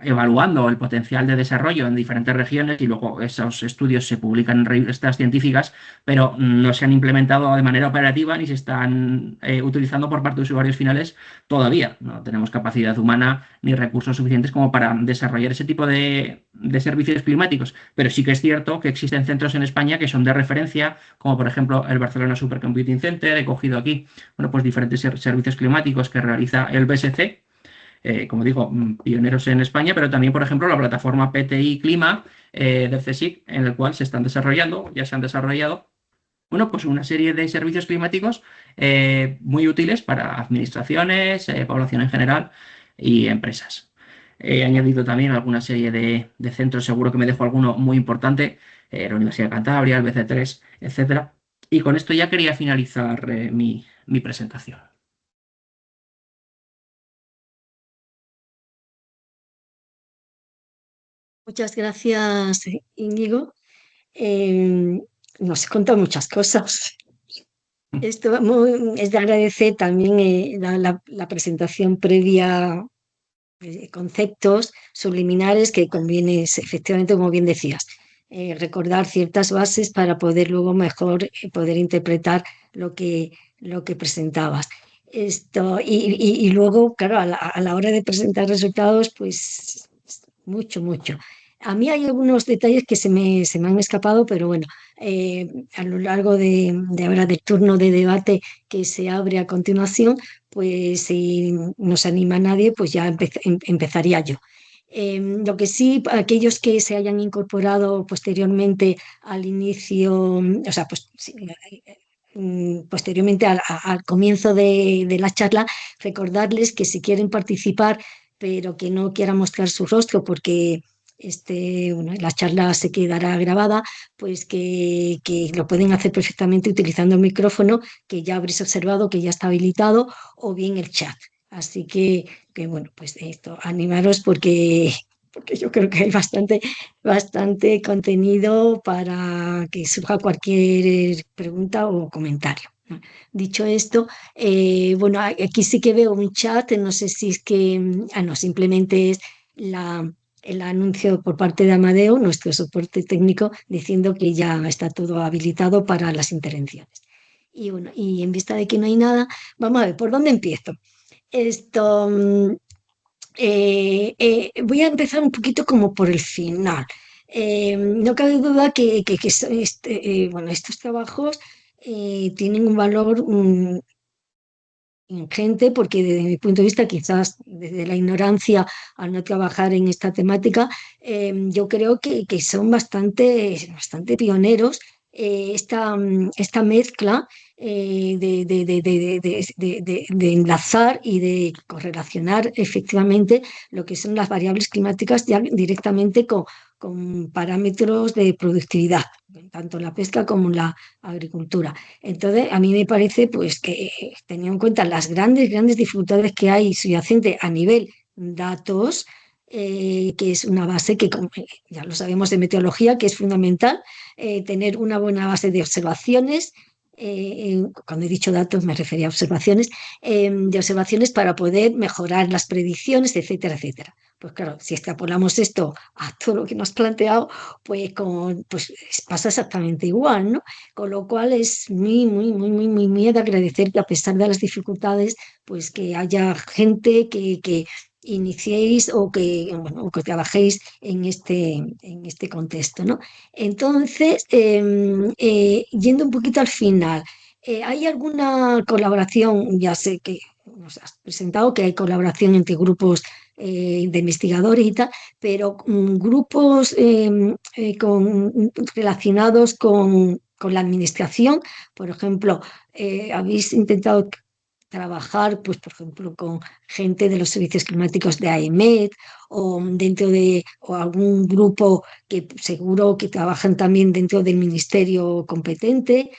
evaluando el potencial de desarrollo en diferentes regiones y luego esos estudios se publican en revistas científicas, pero no se han implementado de manera operativa ni se están utilizando por parte de usuarios finales todavía. No tenemos capacidad humana ni recursos suficientes como para desarrollar ese tipo de servicios climáticos, pero sí que es cierto que existen centros en España que son de referencia, como por ejemplo el Barcelona Supercomputing Center. He cogido aquí, bueno, pues diferentes servicios climáticos que realiza el BSC, como digo, pioneros en España, pero también, por ejemplo, la plataforma PTI Clima del CSIC, en el cual ya se han desarrollado, bueno, pues una serie de servicios climáticos muy útiles para administraciones, población en general y empresas. He añadido también alguna serie de centros, seguro que me dejo alguno muy importante, la Universidad de Cantabria, el BC3, etcétera. Y con esto ya quería finalizar mi presentación. Muchas gracias, Íñigo. Eh, Nos has contado muchas cosas. Esto es de agradecer también la presentación previa, conceptos subliminares que conviene, efectivamente, como bien decías, recordar ciertas bases para poder luego mejor poder interpretar lo que, lo que presentabas. Y luego, claro, a la hora de presentar resultados, pues mucho, mucho. A mí hay algunos detalles que se me han escapado, pero bueno, a lo largo de ahora del turno de debate que se abre a continuación, pues si no se anima nadie, pues ya empezaría yo. Lo que sí, aquellos que se hayan incorporado posteriormente al inicio, o sea, pues sí, posteriormente al comienzo de la charla, recordarles que si quieren participar, pero que no quieran mostrar su rostro porque bueno, la charla se quedará grabada, pues que lo pueden hacer perfectamente utilizando el micrófono, que ya habréis observado que ya está habilitado, o bien el chat. Así que bueno, pues esto, animaros porque yo creo que hay bastante contenido para que surja cualquier pregunta o comentario. Dicho esto, bueno, aquí sí que veo un chat, no sé si es que, no, simplemente es el anuncio por parte de Amadeo, nuestro soporte técnico, diciendo que ya está todo habilitado para las intervenciones. Y bueno, y en vista de que no hay nada, vamos a ver, ¿por dónde empiezo? Esto, voy a empezar un poquito como por el final. No cabe duda bueno, estos trabajos tienen un valor ingente porque desde mi punto de vista, quizás desde la ignorancia al no trabajar en esta temática, yo creo que son bastante pioneros. Esta mezcla de enlazar y de correlacionar efectivamente lo que son las variables climáticas ya directamente con parámetros de productividad, tanto en la pesca como en la agricultura. Entonces, a mí me parece pues que teniendo en cuenta las grandes dificultades que hay subyacentes a nivel datos, que es una base que, como ya lo sabemos de meteorología, que es fundamental, tener una buena base de observaciones. Cuando he dicho datos me refería a observaciones, de observaciones para poder mejorar las predicciones, etcétera, etcétera. Pues claro, si extrapolamos esto a todo lo que nos has planteado, pues pasa exactamente igual, ¿no? Con lo cual es muy de agradecer que a pesar de las dificultades, pues que haya gente que iniciéis bueno, o que trabajéis en este contexto, ¿no? Entonces, yendo un poquito al final, ¿hay alguna colaboración? Ya sé que nos has presentado que hay colaboración entre grupos de investigadores y tal, pero grupos relacionados con la administración, por ejemplo, habéis intentado trabajar, pues, por ejemplo, con gente de los servicios climáticos de AEMET o algún grupo que seguro que trabajan también dentro del ministerio competente,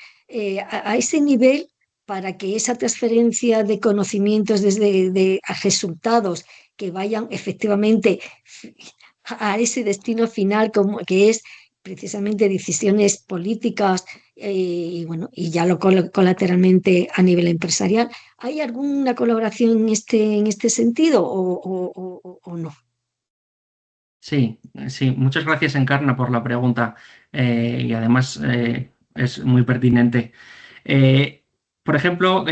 a ese nivel para que esa transferencia de conocimientos a resultados que vayan efectivamente a ese destino final como que es precisamente decisiones políticas y bueno, y ya lo colateralmente a nivel empresarial. ¿Hay alguna colaboración en este sentido o no? Sí, sí, muchas gracias, Encarna, por la pregunta y además es muy pertinente. Eh, por ejemplo,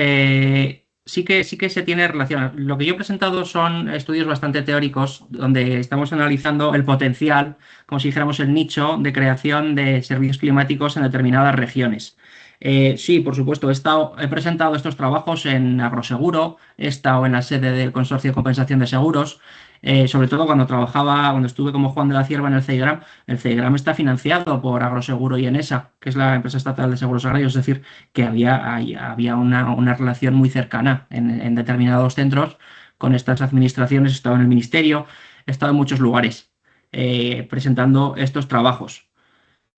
sí que se tiene relación. Lo que yo he presentado son estudios bastante teóricos donde estamos analizando el potencial, como si dijéramos el nicho de creación de servicios climáticos en determinadas regiones. Sí, por supuesto, he presentado estos trabajos en Agroseguro, he estado en la sede del Consorcio de Compensación de Seguros. Sobre todo cuando estuve como Juan de la Cierva en el CEIGRAM. El CEIGRAM está financiado por Agroseguro y Enesa, que es la empresa estatal de seguros agrarios, es decir, que había una relación muy cercana en determinados centros con estas administraciones. Estaba en el ministerio, he estado en muchos lugares presentando estos trabajos.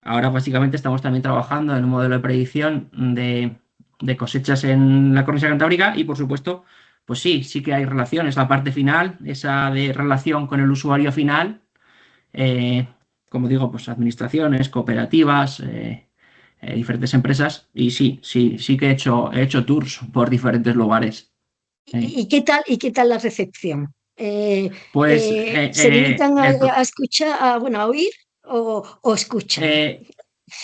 Ahora básicamente estamos también trabajando en un modelo de predicción de cosechas en la cornisa cantábrica y por supuesto, pues sí que hay relaciones. La parte final, esa de relación con el usuario final, eh, como digo, pues administraciones, cooperativas, diferentes empresas y sí que he hecho tours por diferentes lugares. Eh, Y qué tal la recepción? Pues ¿Se limitan el, a escuchar, bueno, a oír o escuchan? Eh,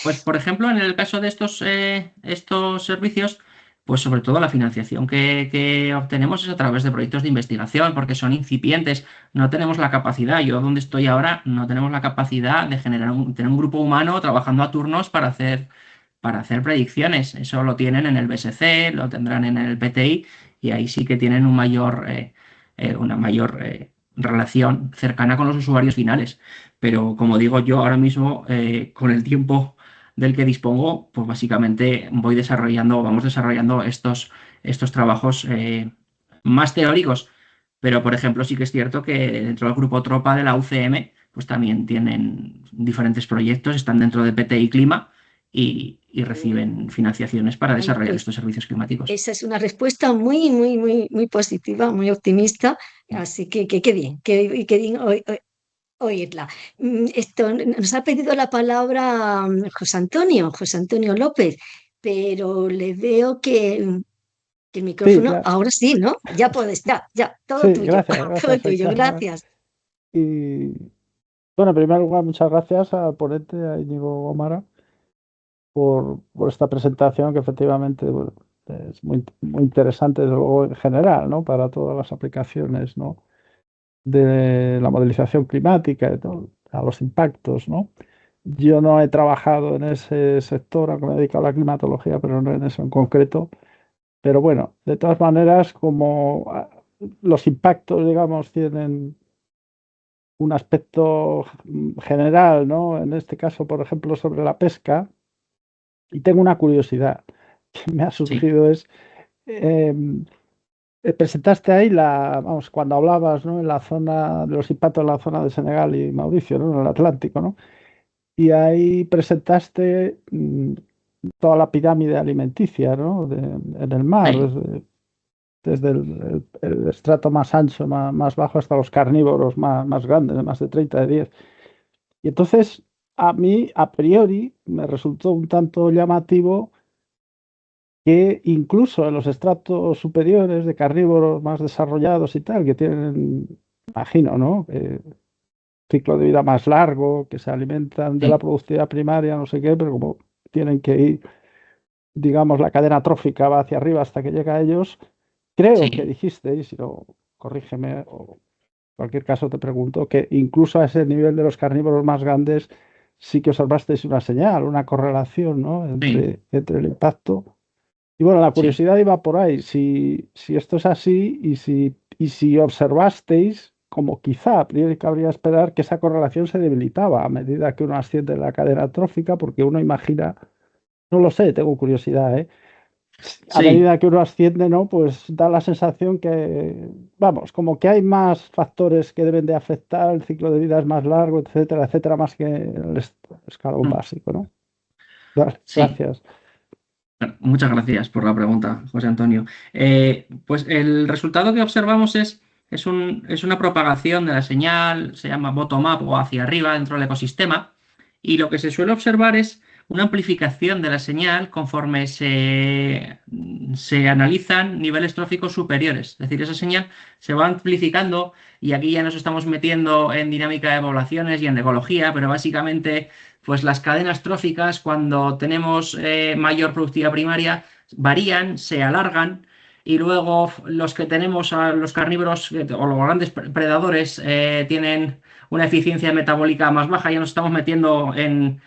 pues, por ejemplo, en el caso de estos servicios, pues sobre todo la financiación que obtenemos es a través de proyectos de investigación, porque son incipientes. No tenemos la capacidad, yo donde estoy ahora, no tenemos la capacidad de tener un grupo humano trabajando a turnos para hacer predicciones. Eso lo tienen en el BSC, lo tendrán en el PTI, y ahí sí que tienen una mayor relación cercana con los usuarios finales. Pero como digo, yo ahora mismo, con el tiempo del que dispongo, pues básicamente vamos desarrollando estos trabajos más teóricos. Pero, por ejemplo, sí que es cierto que dentro del grupo Tropa de la UCM, pues también tienen diferentes proyectos, están dentro de PTI Clima y reciben financiaciones para Bueno, desarrollar pues estos servicios climáticos. esa es una respuesta muy positiva, muy optimista, así que qué bien oírla. Esto, nos ha pedido la palabra José Antonio López, pero le veo que el Sí, micrófono, claro. ahora sí, ¿no? Ya puedes, ya, todo Sí, tuyo, gracias, todo gracias, tuyo, Encarna. gracias. Y bueno, en primer lugar, muchas gracias al ponente, a Íñigo Gómara, por esta presentación que efectivamente, bueno, es muy interesante, desde luego, en general, ¿no? Para todas las aplicaciones, ¿no? De la modelización climática y todo, a los impactos, ¿no? Yo no he trabajado en ese sector, aunque me he dedicado a la climatología, pero no en eso en concreto. Pero bueno, de todas maneras, como los impactos, digamos, tienen un aspecto general, ¿no? En este caso, por ejemplo, sobre la pesca, y tengo una curiosidad que me ha Sí, surgido es, em, presentaste ahí vamos, cuando hablabas, ¿no? En la zona de los impactos en la zona de Senegal y Mauricio, ¿no? En el Atlántico, ¿no? Y ahí presentaste toda la pirámide alimenticia, ¿no? En el mar, sí, desde el estrato más ancho, más bajo, hasta los carnívoros más grandes, de más de 30, de 10. Y entonces, a mí, a priori, me resultó un tanto llamativo que incluso en los estratos superiores de carnívoros más desarrollados y tal, que tienen, imagino, ¿no? Ciclo de vida más largo, que se alimentan de la sí, productividad primaria, no sé qué, pero como tienen que ir, digamos, la cadena trófica va hacia arriba hasta que llega a ellos, creo que sí, dijiste, y si no, corrígeme, o en cualquier caso te pregunto, que incluso a ese nivel de los carnívoros más grandes sí que observasteis una señal, una correlación, ¿no? sí, Entre el impacto. Y bueno, la sí. curiosidad iba por ahí, si esto es así y si observasteis, como quizá a priori cabría esperar, que esa correlación se debilitaba a medida que uno asciende en la cadena trófica, porque uno imagina, no lo sé, tengo curiosidad, ¿eh? A Sí. medida que uno asciende, ¿no? Pues da la sensación que, vamos, como que hay más factores que deben de afectar, el ciclo de vida es más largo, etcétera, etcétera, más que el escalón Mm. básico, ¿no? Vale, Sí, gracias. bueno, muchas gracias por la pregunta, José Antonio. Pues el resultado que observamos es una propagación de la señal, se llama bottom-up o hacia arriba dentro del ecosistema, y lo que se suele observar es una amplificación de la señal conforme se analizan niveles tróficos superiores. Es decir, esa señal se va amplificando y aquí ya nos estamos metiendo en dinámica de poblaciones y en ecología, pero básicamente pues las cadenas tróficas, cuando tenemos mayor productividad primaria, varían, se alargan, y luego los que tenemos a los carnívoros o los grandes predadores tienen una eficiencia metabólica más baja, ya nos estamos metiendo en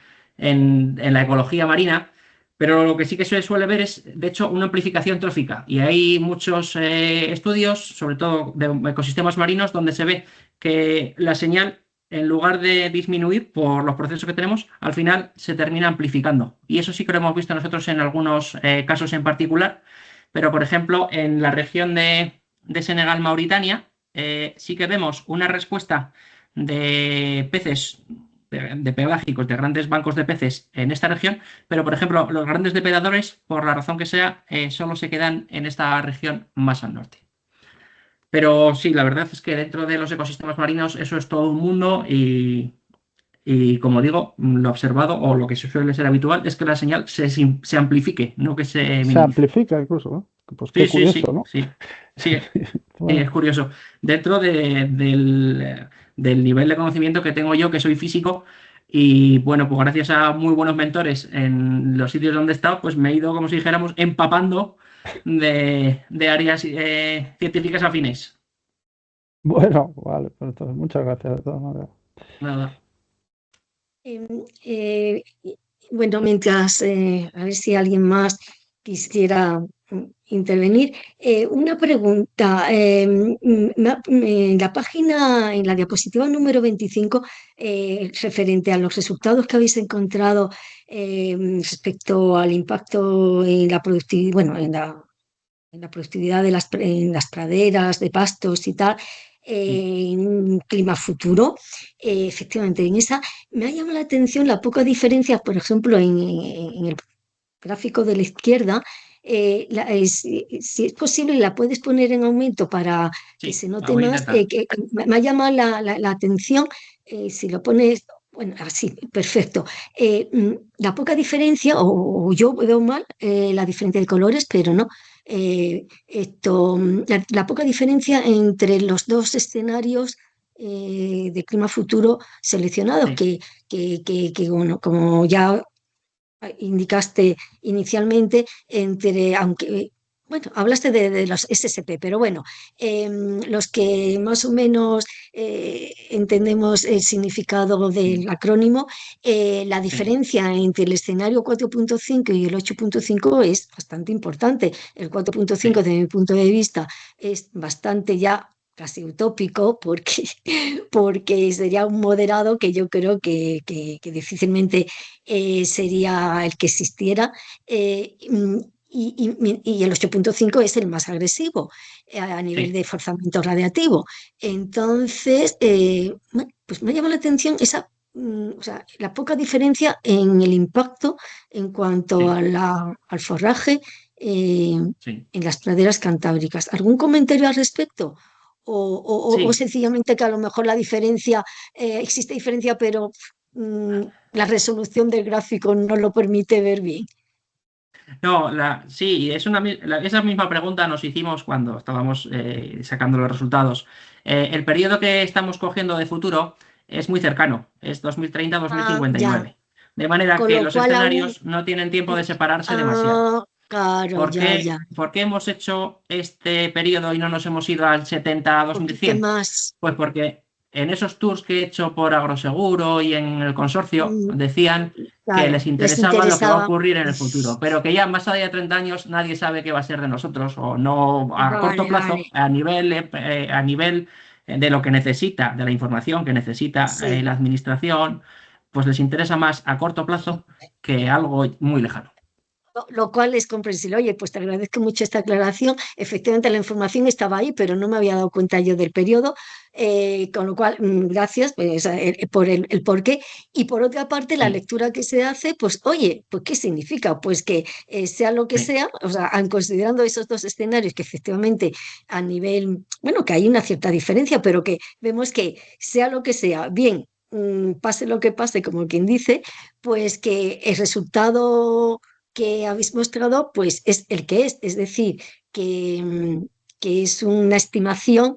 la ecología marina. Pero lo que sí que se suele ver es, de hecho, una amplificación trófica. Y hay muchos estudios, sobre todo de ecosistemas marinos, donde se ve que la señal, en lugar de disminuir por los procesos que tenemos, al final se termina amplificando. Y eso sí que lo hemos visto nosotros en algunos casos en particular. Pero, por ejemplo, en la región de Senegal-Mauritania, sí que vemos una respuesta de peces, de pelágicos, de grandes bancos de peces en esta región, pero por ejemplo, los grandes depredadores, por la razón que sea, solo se quedan en esta región más al norte. Pero sí, la verdad es que dentro de los ecosistemas marinos eso es todo un mundo y como digo, lo observado o lo que suele ser habitual es que la señal se amplifique, no que se Se minimice. amplifica incluso, ¿no? Pues qué Sí, sí, curioso, sí, ¿no? sí, sí, Bueno, es curioso. Dentro del nivel de conocimiento que tengo yo, que soy físico, y bueno, pues gracias a muy buenos mentores en los sitios donde he estado, pues me he ido, como si dijéramos, empapando de áreas científicas afines. bueno, vale, pues entonces muchas gracias de todas maneras. Nada. Em, eh, bueno, mientras, a ver si alguien más quisiera intervenir. Una pregunta. En la página, en la diapositiva número 25, referente a los resultados que habéis encontrado respecto al impacto en la productividad, bueno, en la productividad en las praderas, de pastos y tal, Sí, en un clima futuro. Efectivamente, en esa me ha llamado la atención la poca diferencia, por ejemplo, en el gráfico de la izquierda. Si es posible, la puedes poner en aumento para que sí, se la note voy a más. intentar. Me ha llamado la atención, si lo pones, bueno, así, perfecto. La poca diferencia, o yo veo mal la diferencia de colores, pero no. La poca diferencia entre los dos escenarios de clima futuro seleccionados, Sí, bueno, como ya indicaste inicialmente, aunque, bueno, hablaste de los SSP, pero bueno, los que más o menos entendemos el significado mm, del acrónimo, la sí, diferencia entre el escenario 4.5 y el 8.5 es bastante importante. El 4.5, sí, desde mi punto de vista, es bastante ya casi utópico, porque sería un moderado que yo creo que difícilmente sería el que existiera. Y el 8.5 es el más agresivo a nivel sí, de forzamiento radiativo. Entonces, pues me llama la atención o sea, la poca diferencia en el impacto en cuanto sí, al forraje sí. en las praderas cantábricas. ¿Algún comentario al respecto? O Sí, sencillamente que a lo mejor la diferencia, existe diferencia, pero mm, la resolución del gráfico no lo permite ver bien? no, sí, esa misma pregunta nos hicimos cuando estábamos sacando los resultados. El periodo que estamos cogiendo de futuro es muy cercano, es Ah, ya. 2030-2059. De manera Con que lo los cual aún... escenarios no tienen tiempo de separarse demasiado. Ah, claro, ya, ya. ¿Por qué hemos hecho este periodo y no nos hemos ido al Un poquito 70-2100? más. Pues porque en esos tours que he hecho por Agroseguro y en el consorcio mm, decían que les claro, les interesaba lo que va a interesaba. ocurrir en el futuro, pero que ya más allá de 30 años nadie sabe qué va a ser de nosotros o no a corto Vale, vale. plazo a nivel de lo que necesita, de la información que necesita Sí. la administración, pues les interesa más a corto plazo que algo muy lejano. Lo cual es comprensible. Oye, pues te agradezco mucho esta aclaración. Efectivamente, la información estaba ahí, pero no me había dado cuenta yo del periodo, con lo cual, gracias pues, por el por qué. Y por otra parte, la Sí, lectura que se hace, pues, oye, pues, ¿qué significa? Pues que sea lo que sí, sea, o sea, considerando esos dos escenarios que efectivamente a nivel, bueno, que hay una cierta diferencia, pero que vemos que sea lo que sea, bien, pase lo que pase, como quien dice, pues que el resultado que habéis mostrado, pues es el que es decir, que es una estimación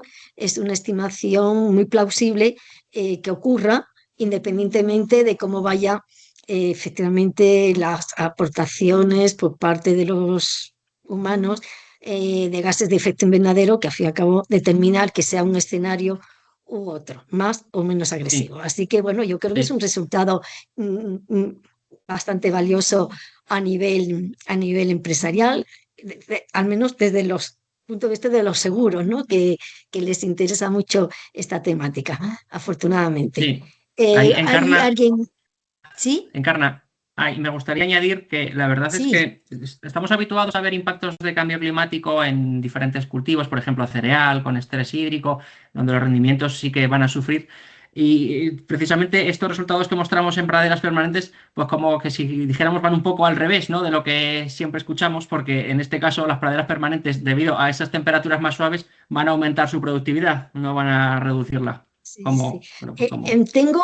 muy plausible que ocurra independientemente de cómo vaya efectivamente las aportaciones por parte de los humanos de gases de efecto invernadero, que al fin y al cabo determinar que sea un escenario u otro, más o menos sí, agresivo. Así que bueno, yo creo que es sí. un resultado mm, mm, bastante valioso a nivel empresarial, al menos desde los puntos de vista de los seguros, ¿no? Que les interesa mucho esta temática, afortunadamente. Sí, ahí ¿Hay encarna, alguien? ¿Sí? encarna, Y me gustaría añadir que la verdad es Sí, que estamos habituados a ver impactos de cambio climático en diferentes cultivos, por ejemplo, cereal, con estrés hídrico, donde los rendimientos sí que van a sufrir. Y precisamente estos resultados que mostramos en praderas permanentes, pues como que si dijéramos van un poco al revés, ¿no? De lo que siempre escuchamos, porque en este caso las praderas permanentes, debido a esas temperaturas más suaves, van a aumentar su productividad, no van a reducirla. sí, sí. Bueno, pues Tengo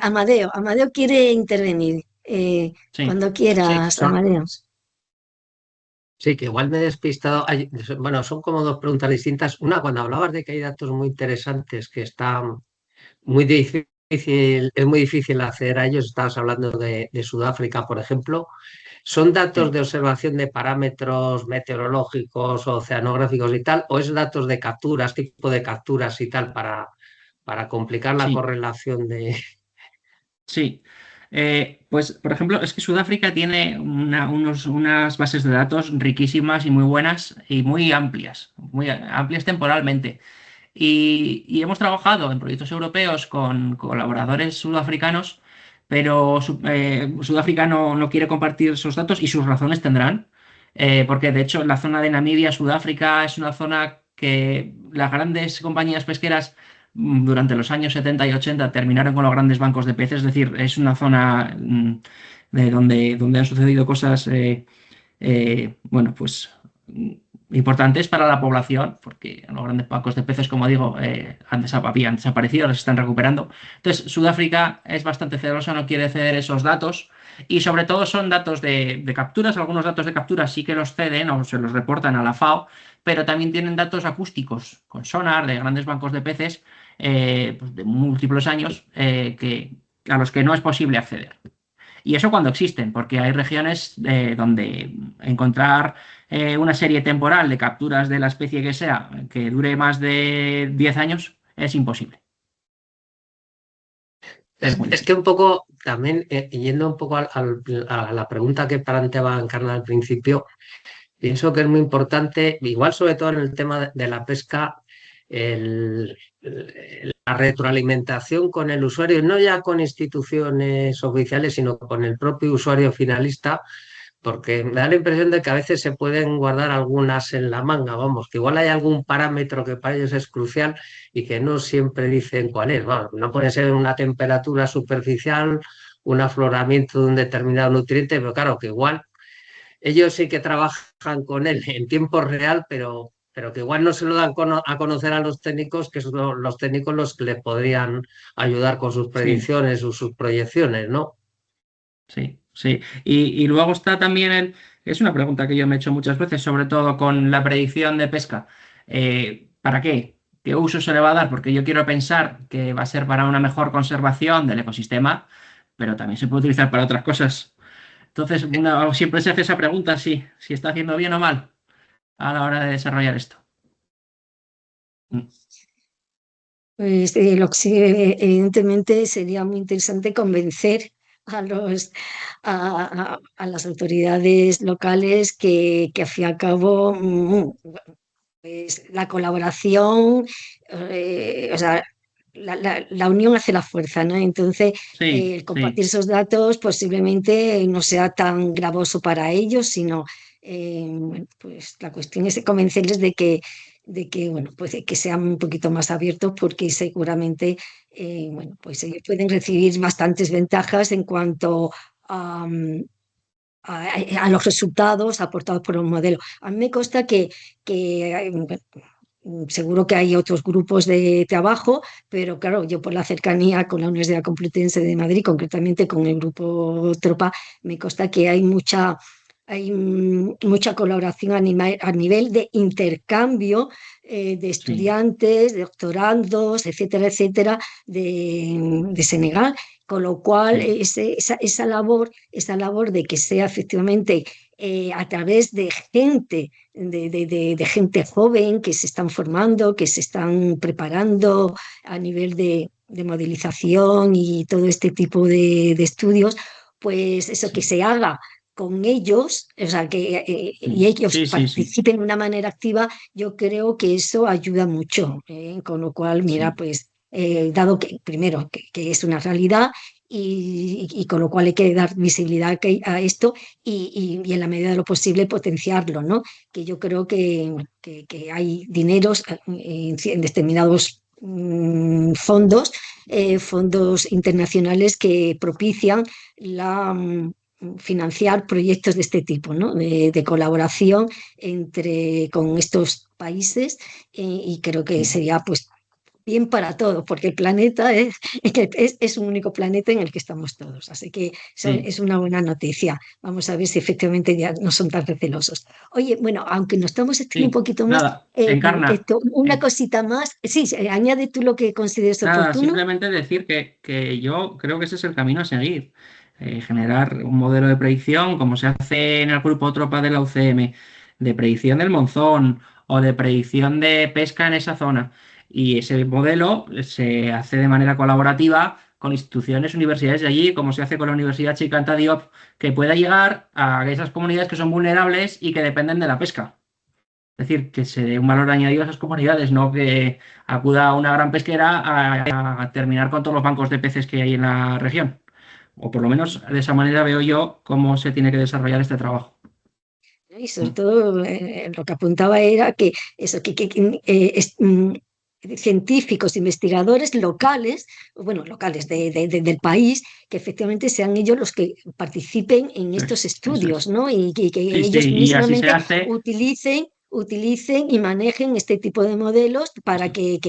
Amadeo. Amadeo quiere intervenir. sí. Cuando Sí, quieras, Amadeo. sí, que igual me he despistado. Bueno, son como dos preguntas distintas. Una, cuando hablabas de que hay datos muy interesantes que están muy difícil, es muy difícil acceder a ellos, estabas hablando de Sudáfrica, por ejemplo. ¿Son datos Sí. de observación de parámetros meteorológicos, oceanográficos y tal? ¿O es datos de capturas, tipo de capturas y tal, para complicar la Sí. correlación de... Sí, pues por ejemplo, es que Sudáfrica tiene unas bases de datos riquísimas y muy buenas y muy amplias temporalmente. Y hemos trabajado en proyectos europeos con colaboradores sudafricanos, pero Sudáfrica no quiere compartir esos datos y sus razones tendrán, porque de hecho la zona de Namibia, Sudáfrica, es una zona que las grandes compañías pesqueras durante los años 70 y 80 terminaron con los grandes bancos de peces, es decir, es una zona de donde han sucedido cosas, bueno, pues importantes para la población, porque los grandes bancos de peces, como digo, habían desaparecido, los están recuperando. Entonces, Sudáfrica es bastante celoso, no quiere ceder esos datos y sobre todo son datos de capturas, algunos datos de capturas sí que los ceden o se los reportan a la FAO, pero también tienen datos acústicos con sonar de grandes bancos de peces pues de múltiples años a los que no es posible acceder. Y eso cuando existen, porque hay regiones donde encontrar una serie temporal de capturas de la especie que sea que dure más de 10 años es imposible. Es muy Es que difícil. un poco, también, yendo un poco a la pregunta que planteaba Encarna al principio, pienso que es muy importante, igual sobre todo en el tema de la pesca, la retroalimentación con el usuario, no ya con instituciones oficiales, sino con el propio usuario finalista, porque me da la impresión de que a veces se pueden guardar algunas en la manga, vamos, que igual hay algún parámetro que para ellos es crucial y que no siempre dicen cuál es. Vamos, no puede ser una temperatura superficial, un afloramiento de un determinado nutriente, pero claro que igual ellos sí que trabajan con él en tiempo real, pero que igual no se lo dan a conocer a los técnicos, que son los técnicos los que le podrían ayudar con sus Sí, predicciones o sus proyecciones, ¿no? sí, sí. Y luego está también es una pregunta que yo me he hecho muchas veces, sobre todo con la predicción de pesca. ¿Para qué? ¿Qué uso se le va a dar? Porque yo quiero pensar que va a ser para una mejor conservación del ecosistema, pero también se puede utilizar para otras cosas. Entonces, siempre se hace esa pregunta, si está haciendo bien o mal a la hora de desarrollar esto. Mm. Pues lo que sí, evidentemente sería muy interesante convencer a a las autoridades locales que al fin y al cabo pues, la colaboración, o sea, la unión hace la fuerza, ¿no? Entonces, Sí, el sí, compartir esos datos posiblemente no sea tan gravoso para ellos, sino, bueno, pues la cuestión es de convencerles de que, bueno, pues de que sean un poquito más abiertos porque seguramente, bueno, pues ellos pueden recibir bastantes ventajas en cuanto a, a los resultados aportados por un modelo. A mí me consta que seguro que hay otros grupos de trabajo, pero claro, yo por la cercanía con la Universidad Complutense de Madrid, concretamente con el grupo Tropa, me consta que hay mucha colaboración a nivel de intercambio de sí, estudiantes, de doctorandos, etcétera, etcétera, de Senegal, con lo cual sí, esa labor de que sea efectivamente a través de gente, de gente joven que se están formando, que se están preparando a nivel de modelización y todo este tipo de estudios, pues eso que sí, se haga con ellos, o sea, y ellos sí, sí, sí, participen de una manera activa, yo creo que eso ayuda mucho. Con lo cual, mira, sí. pues dado que, primero, que es una realidad y con lo cual hay que dar visibilidad a esto y en la medida de lo posible potenciarlo, ¿no? Que yo creo que hay dineros en determinados fondos internacionales que propician financiar proyectos de este tipo, ¿no? De colaboración con estos países y creo que sería pues bien para todos, porque el planeta es un único planeta en el que estamos todos, así que es una buena noticia. Vamos a ver si efectivamente ya no son tan recelosos. Oye, bueno, aunque nos estamos extendiendo un poquito más, nada, Encarna. Una cosita más, sí, añade tú lo que consideres Nada, oportuno. simplemente decir que yo creo que ese es el camino a seguir. Generar un modelo de predicción, como se hace en el grupo Tropa de la UCM, de predicción del monzón o de predicción de pesca en esa zona. Y ese modelo se hace de manera colaborativa con instituciones, universidades de allí, como se hace con la Universidad Cheikh Anta Diop, que pueda llegar a esas comunidades que son vulnerables y que dependen de la pesca. Es decir, que se dé un valor añadido a esas comunidades, no que acuda una gran pesquera a terminar con todos los bancos de peces que hay en la región. O por lo menos de esa manera veo yo cómo se tiene que desarrollar este trabajo. Y sobre todo lo que apuntaba era que científicos, investigadores locales, bueno, locales del país, que efectivamente sean ellos los que participen en estos estudios, ¿no? Y que ellos mismamente utilicen y manejen este tipo de modelos para que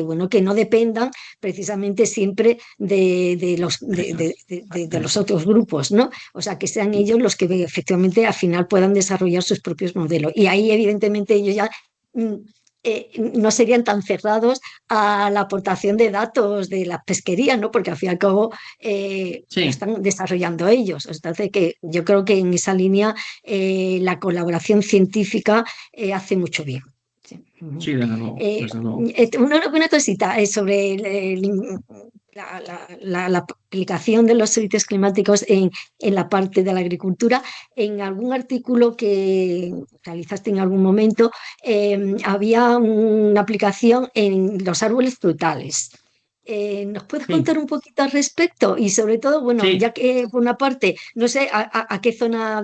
no dependan precisamente siempre de los otros grupos, ¿no? O sea, que sean ellos los que efectivamente al final puedan desarrollar sus propios modelos. Y ahí evidentemente ellos ya no serían tan cerrados a la aportación de datos de la pesquería, ¿no? Porque al fin y al cabo lo están desarrollando ellos. Entonces, que yo creo que en esa línea la colaboración científica hace mucho bien. Sí, desde luego. Una cosita sobre la aplicación de los servicios climáticos en la parte de la agricultura. En algún artículo que realizaste en algún momento había una aplicación en los árboles frutales. ¿Nos puedes contar un poquito al respecto? Y sobre todo, bueno, ya que por una parte, no sé a qué zona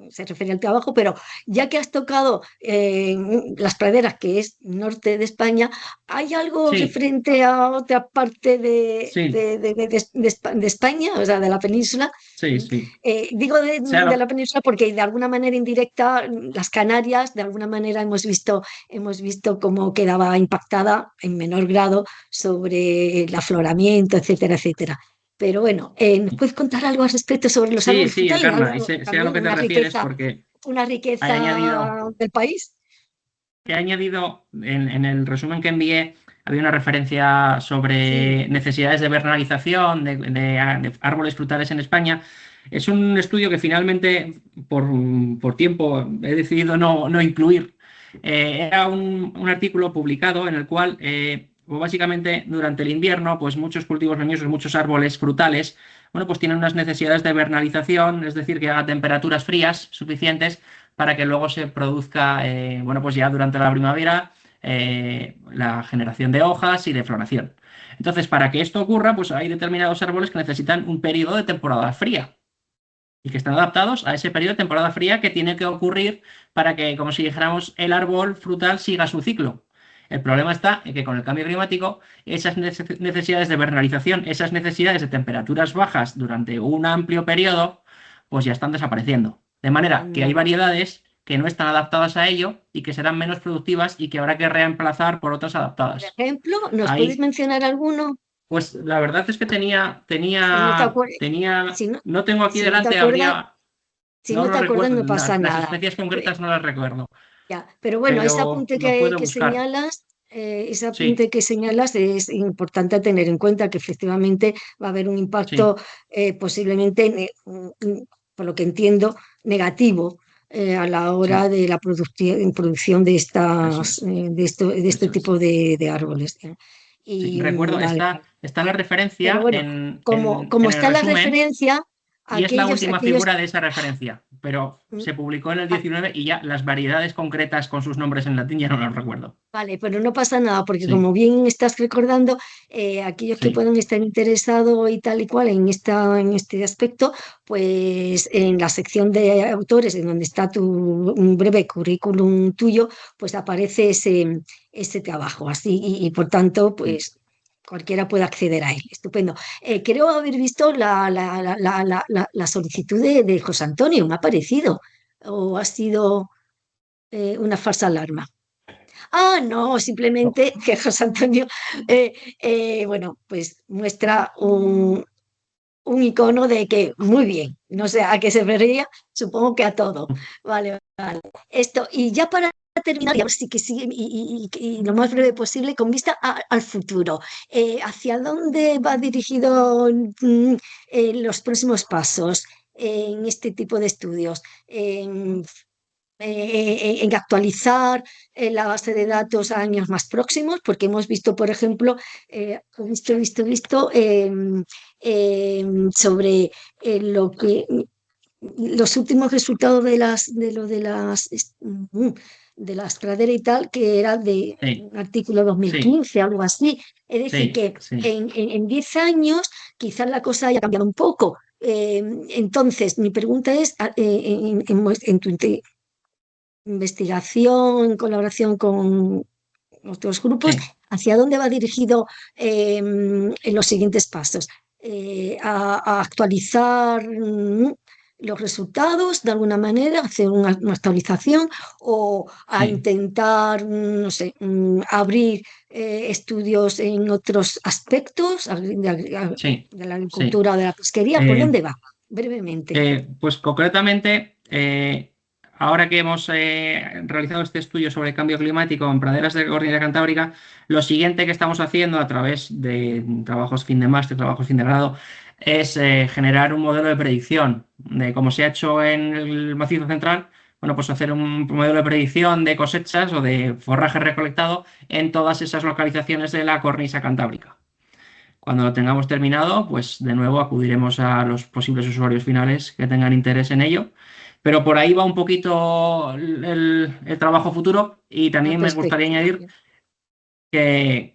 se refiere el trabajo, pero ya que has tocado las praderas, que es norte de España, ¿hay algo referente a otra parte de España, o sea, de la península? Digo de la península porque de alguna manera indirecta las Canarias, de alguna manera hemos visto cómo quedaba impactada en menor grado sobre el afloramiento, etcétera, etcétera. Pero bueno, ¿nos puedes contar algo al respecto sobre los árboles frutales? Encarna, y sé a lo que te refieres porque una riqueza del país. He añadido en el resumen que envié, había una referencia sobre necesidades de vernalización de árboles frutales en España. Es un estudio que finalmente, por tiempo, he decidido no incluir. Era un artículo publicado en el cual, básicamente, durante el invierno, pues muchos cultivos leñosos, muchos árboles frutales, bueno, pues tienen unas necesidades de vernalización, es decir, que haga temperaturas frías suficientes para que luego se produzca, bueno, pues ya durante la primavera, la generación de hojas y de floración. Entonces, para que esto ocurra, pues hay determinados árboles que necesitan un periodo de temporada fría y que están adaptados a ese periodo de temporada fría que tiene que ocurrir para que, como si dijéramos, el árbol frutal siga su ciclo. El problema está en que con el cambio climático, esas necesidades de vernalización, esas necesidades de temperaturas bajas durante un amplio periodo, pues ya están desapareciendo. De manera que hay variedades que no están adaptadas a ello y que serán menos productivas y que habrá que reemplazar por otras adaptadas. Por ejemplo, ¿nos puedes mencionar alguno? Pues la verdad es que tenía, no tengo aquí delante, habría... Si no te acuerdas, no pasa nada. Las especies concretas no las recuerdo. Ya, pero bueno, ese apunte que señalas, es importante tener en cuenta que efectivamente va a haber un impacto posiblemente, por lo que entiendo, negativo a la hora de la producción de este tipo de árboles. Y recuerdo, está la referencia pero bueno, como está la referencia, Y es la aquellos, última aquellos figura de esa referencia, pero se publicó en el 19 y ya las variedades concretas con sus nombres en latín ya no las recuerdo. Vale, pero no pasa nada, porque Sí, como bien estás recordando, aquellos que sí, puedan estar interesados y tal y cual en este aspecto, pues en la sección de autores, en donde está un breve currículum tuyo, pues aparece ese trabajo, así, y por tanto, sí. pues cualquiera puede acceder a él. Estupendo. Creo haber visto la solicitud de José Antonio, me ha parecido, o ha sido una falsa alarma. Ah, no, No, simplemente que José Antonio, bueno, pues muestra un icono de que muy bien, no sé a qué se refería, supongo que a todo. Vale, vale. Esto, y ya para terminar, y ahora sí que sí, y lo más breve posible, con vista al futuro, ¿hacia dónde va dirigido los próximos pasos en este tipo de estudios? En actualizar la base de datos a años más próximos, porque hemos visto, por ejemplo, sobre lo que los últimos resultados de las praderas y tal, que era de Sí, un artículo sí, 2015, algo así. Es decir, sí, que sí. en 10 años quizás la cosa haya cambiado un poco. Entonces, mi pregunta es, en tu investigación, en colaboración con otros grupos, Sí. ¿hacia dónde va dirigido en los siguientes pasos? A actualizar los resultados de alguna manera, hacer una actualización o a Sí, intentar, no sé, abrir estudios en otros aspectos sí, de la sí. agricultura o de la pesquería. ¿Por Eh, dónde va? Brevemente. pues concretamente, ahora que hemos realizado este estudio sobre el cambio climático en praderas de Cordillera Cantábrica, lo siguiente que estamos haciendo a través de trabajos fin de máster, trabajos fin de grado, es generar un modelo de predicción de cómo se ha hecho en el Macizo Central. Bueno, pues hacer un modelo de predicción de cosechas o de forraje recolectado en todas esas localizaciones de la cornisa cantábrica. Cuando lo tengamos terminado, pues de nuevo acudiremos a los posibles usuarios finales que tengan interés en ello. Pero por ahí va un poquito el trabajo futuro y La también me gustaría perspectiva. añadir que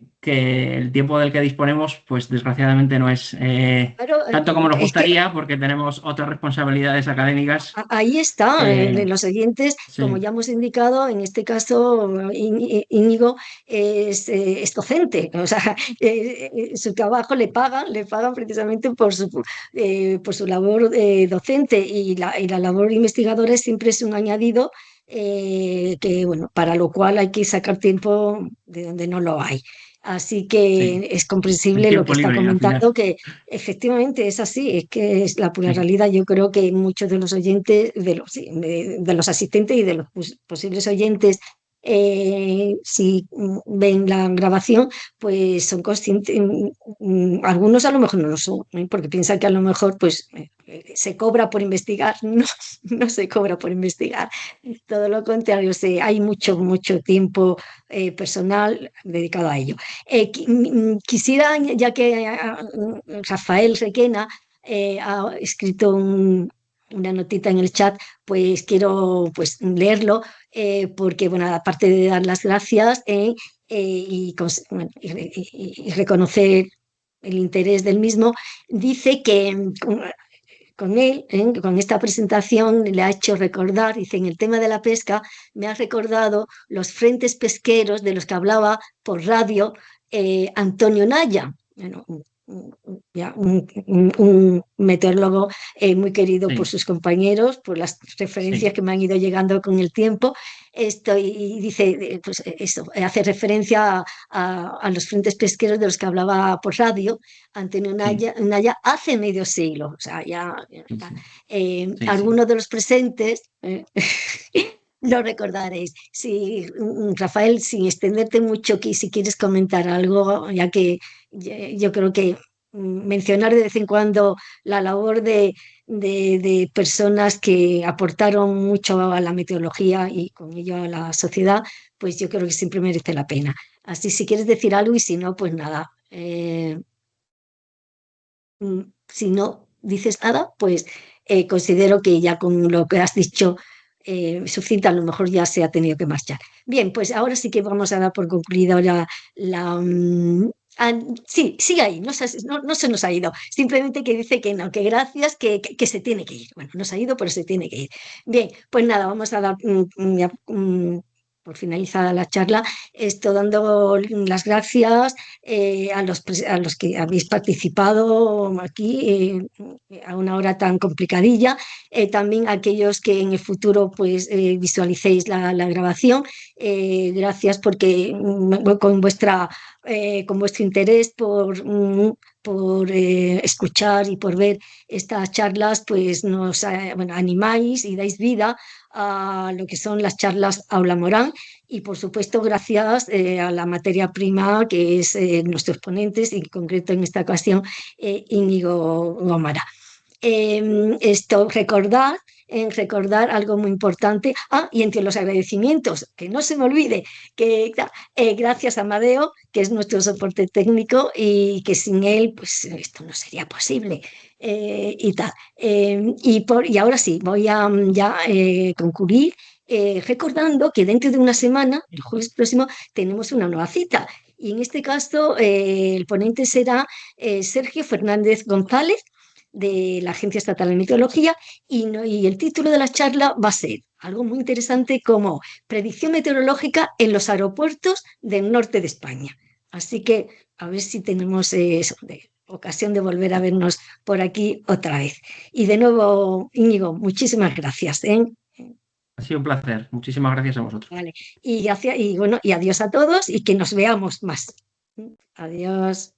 el tiempo del que disponemos, pues desgraciadamente no es Claro, tanto como nos es que gustaría porque tenemos otras responsabilidades académicas. ahí está, los oyentes, como Sí, ya hemos indicado, en este caso Íñigo es docente, o sea, su trabajo le pagan precisamente por su labor docente y la labor investigadora siempre es un añadido que, bueno, para lo cual hay que sacar tiempo de donde no lo hay. Así sí, que es el comprensible lo que tiempo está libre al comentando, final. que efectivamente es así, es que es la pura Sí, realidad. Yo creo que muchos de los oyentes, de los asistentes y de los posibles oyentes, si ven la grabación, pues son conscientes, algunos a lo mejor no lo son, porque piensan que a lo mejor pues se cobra por investigar, no, no se cobra por investigar, todo lo contrario, hay mucho, mucho tiempo personal dedicado a ello. Quisiera, ya que Rafael Requena ha escrito una notita en el chat, pues quiero pues, leerlo, porque, bueno, aparte de dar las gracias bueno, y reconocer el interés del mismo, dice que con él, con esta presentación, le ha hecho recordar, dice, en el tema de la pesca, me ha recordado los frentes pesqueros de los que hablaba por radio Antonio Naya, bueno, un meteorólogo muy querido por sí, sus compañeros, por las referencias sí, que me han ido llegando con el tiempo. Y dice, pues eso, hace referencia a los frentes pesqueros de los que hablaba por radio Antonio sí, Naya hace medio siglo, o sea, ya sí, está. sí, sí, sí. Algunos de los presentes lo recordaréis. Sí, Rafael, sin extenderte mucho, que si quieres comentar algo, ya que yo creo que mencionar de vez en cuando la labor de personas que aportaron mucho a la meteorología y con ello a la sociedad, pues yo creo que siempre merece la pena. Así, si quieres decir algo y si no, pues nada. Si no, dices nada, pues considero que ya con lo que has dicho sucinta, a lo mejor ya se ha tenido que marchar. Bien, pues ahora sí que vamos a dar por concluida ahora sí, sigue ahí, no se nos ha ido. Simplemente que dice que no, que gracias, que se tiene que ir. Bueno, no se ha ido, pero se tiene que ir. Bien, pues nada, vamos a dar por finalizada la charla, esto dando las gracias a los que habéis participado aquí a una hora tan complicadilla, también a aquellos que en el futuro pues visualicéis la grabación. Gracias porque con vuestro interés por escuchar y por ver estas charlas, pues nos animáis y dais vida a lo que son las charlas Aula Morán, y por supuesto gracias a la materia prima que es nuestros ponentes, y en concreto en esta ocasión Íñigo Gómara. Recordar algo muy importante. Y entre los agradecimientos, que no se me olvide, que gracias a Amadeo, que es nuestro soporte técnico, y que sin él pues esto no sería posible. Y tal. Y ahora sí, voy a ya concluir recordando que dentro de una semana, el jueves próximo, tenemos una nueva cita. Y en este caso el ponente será Sergio Fernández González, de la Agencia Estatal de Meteorología, y el título de la charla va a ser algo muy interesante como predicción meteorológica en los aeropuertos del norte de España. Así que a ver si tenemos ocasión de volver a vernos por aquí otra vez. Y de nuevo, Íñigo, muchísimas gracias. Ha sido un placer. Muchísimas gracias a vosotros. Vale. Y adiós a todos, y que nos veamos más. Adiós.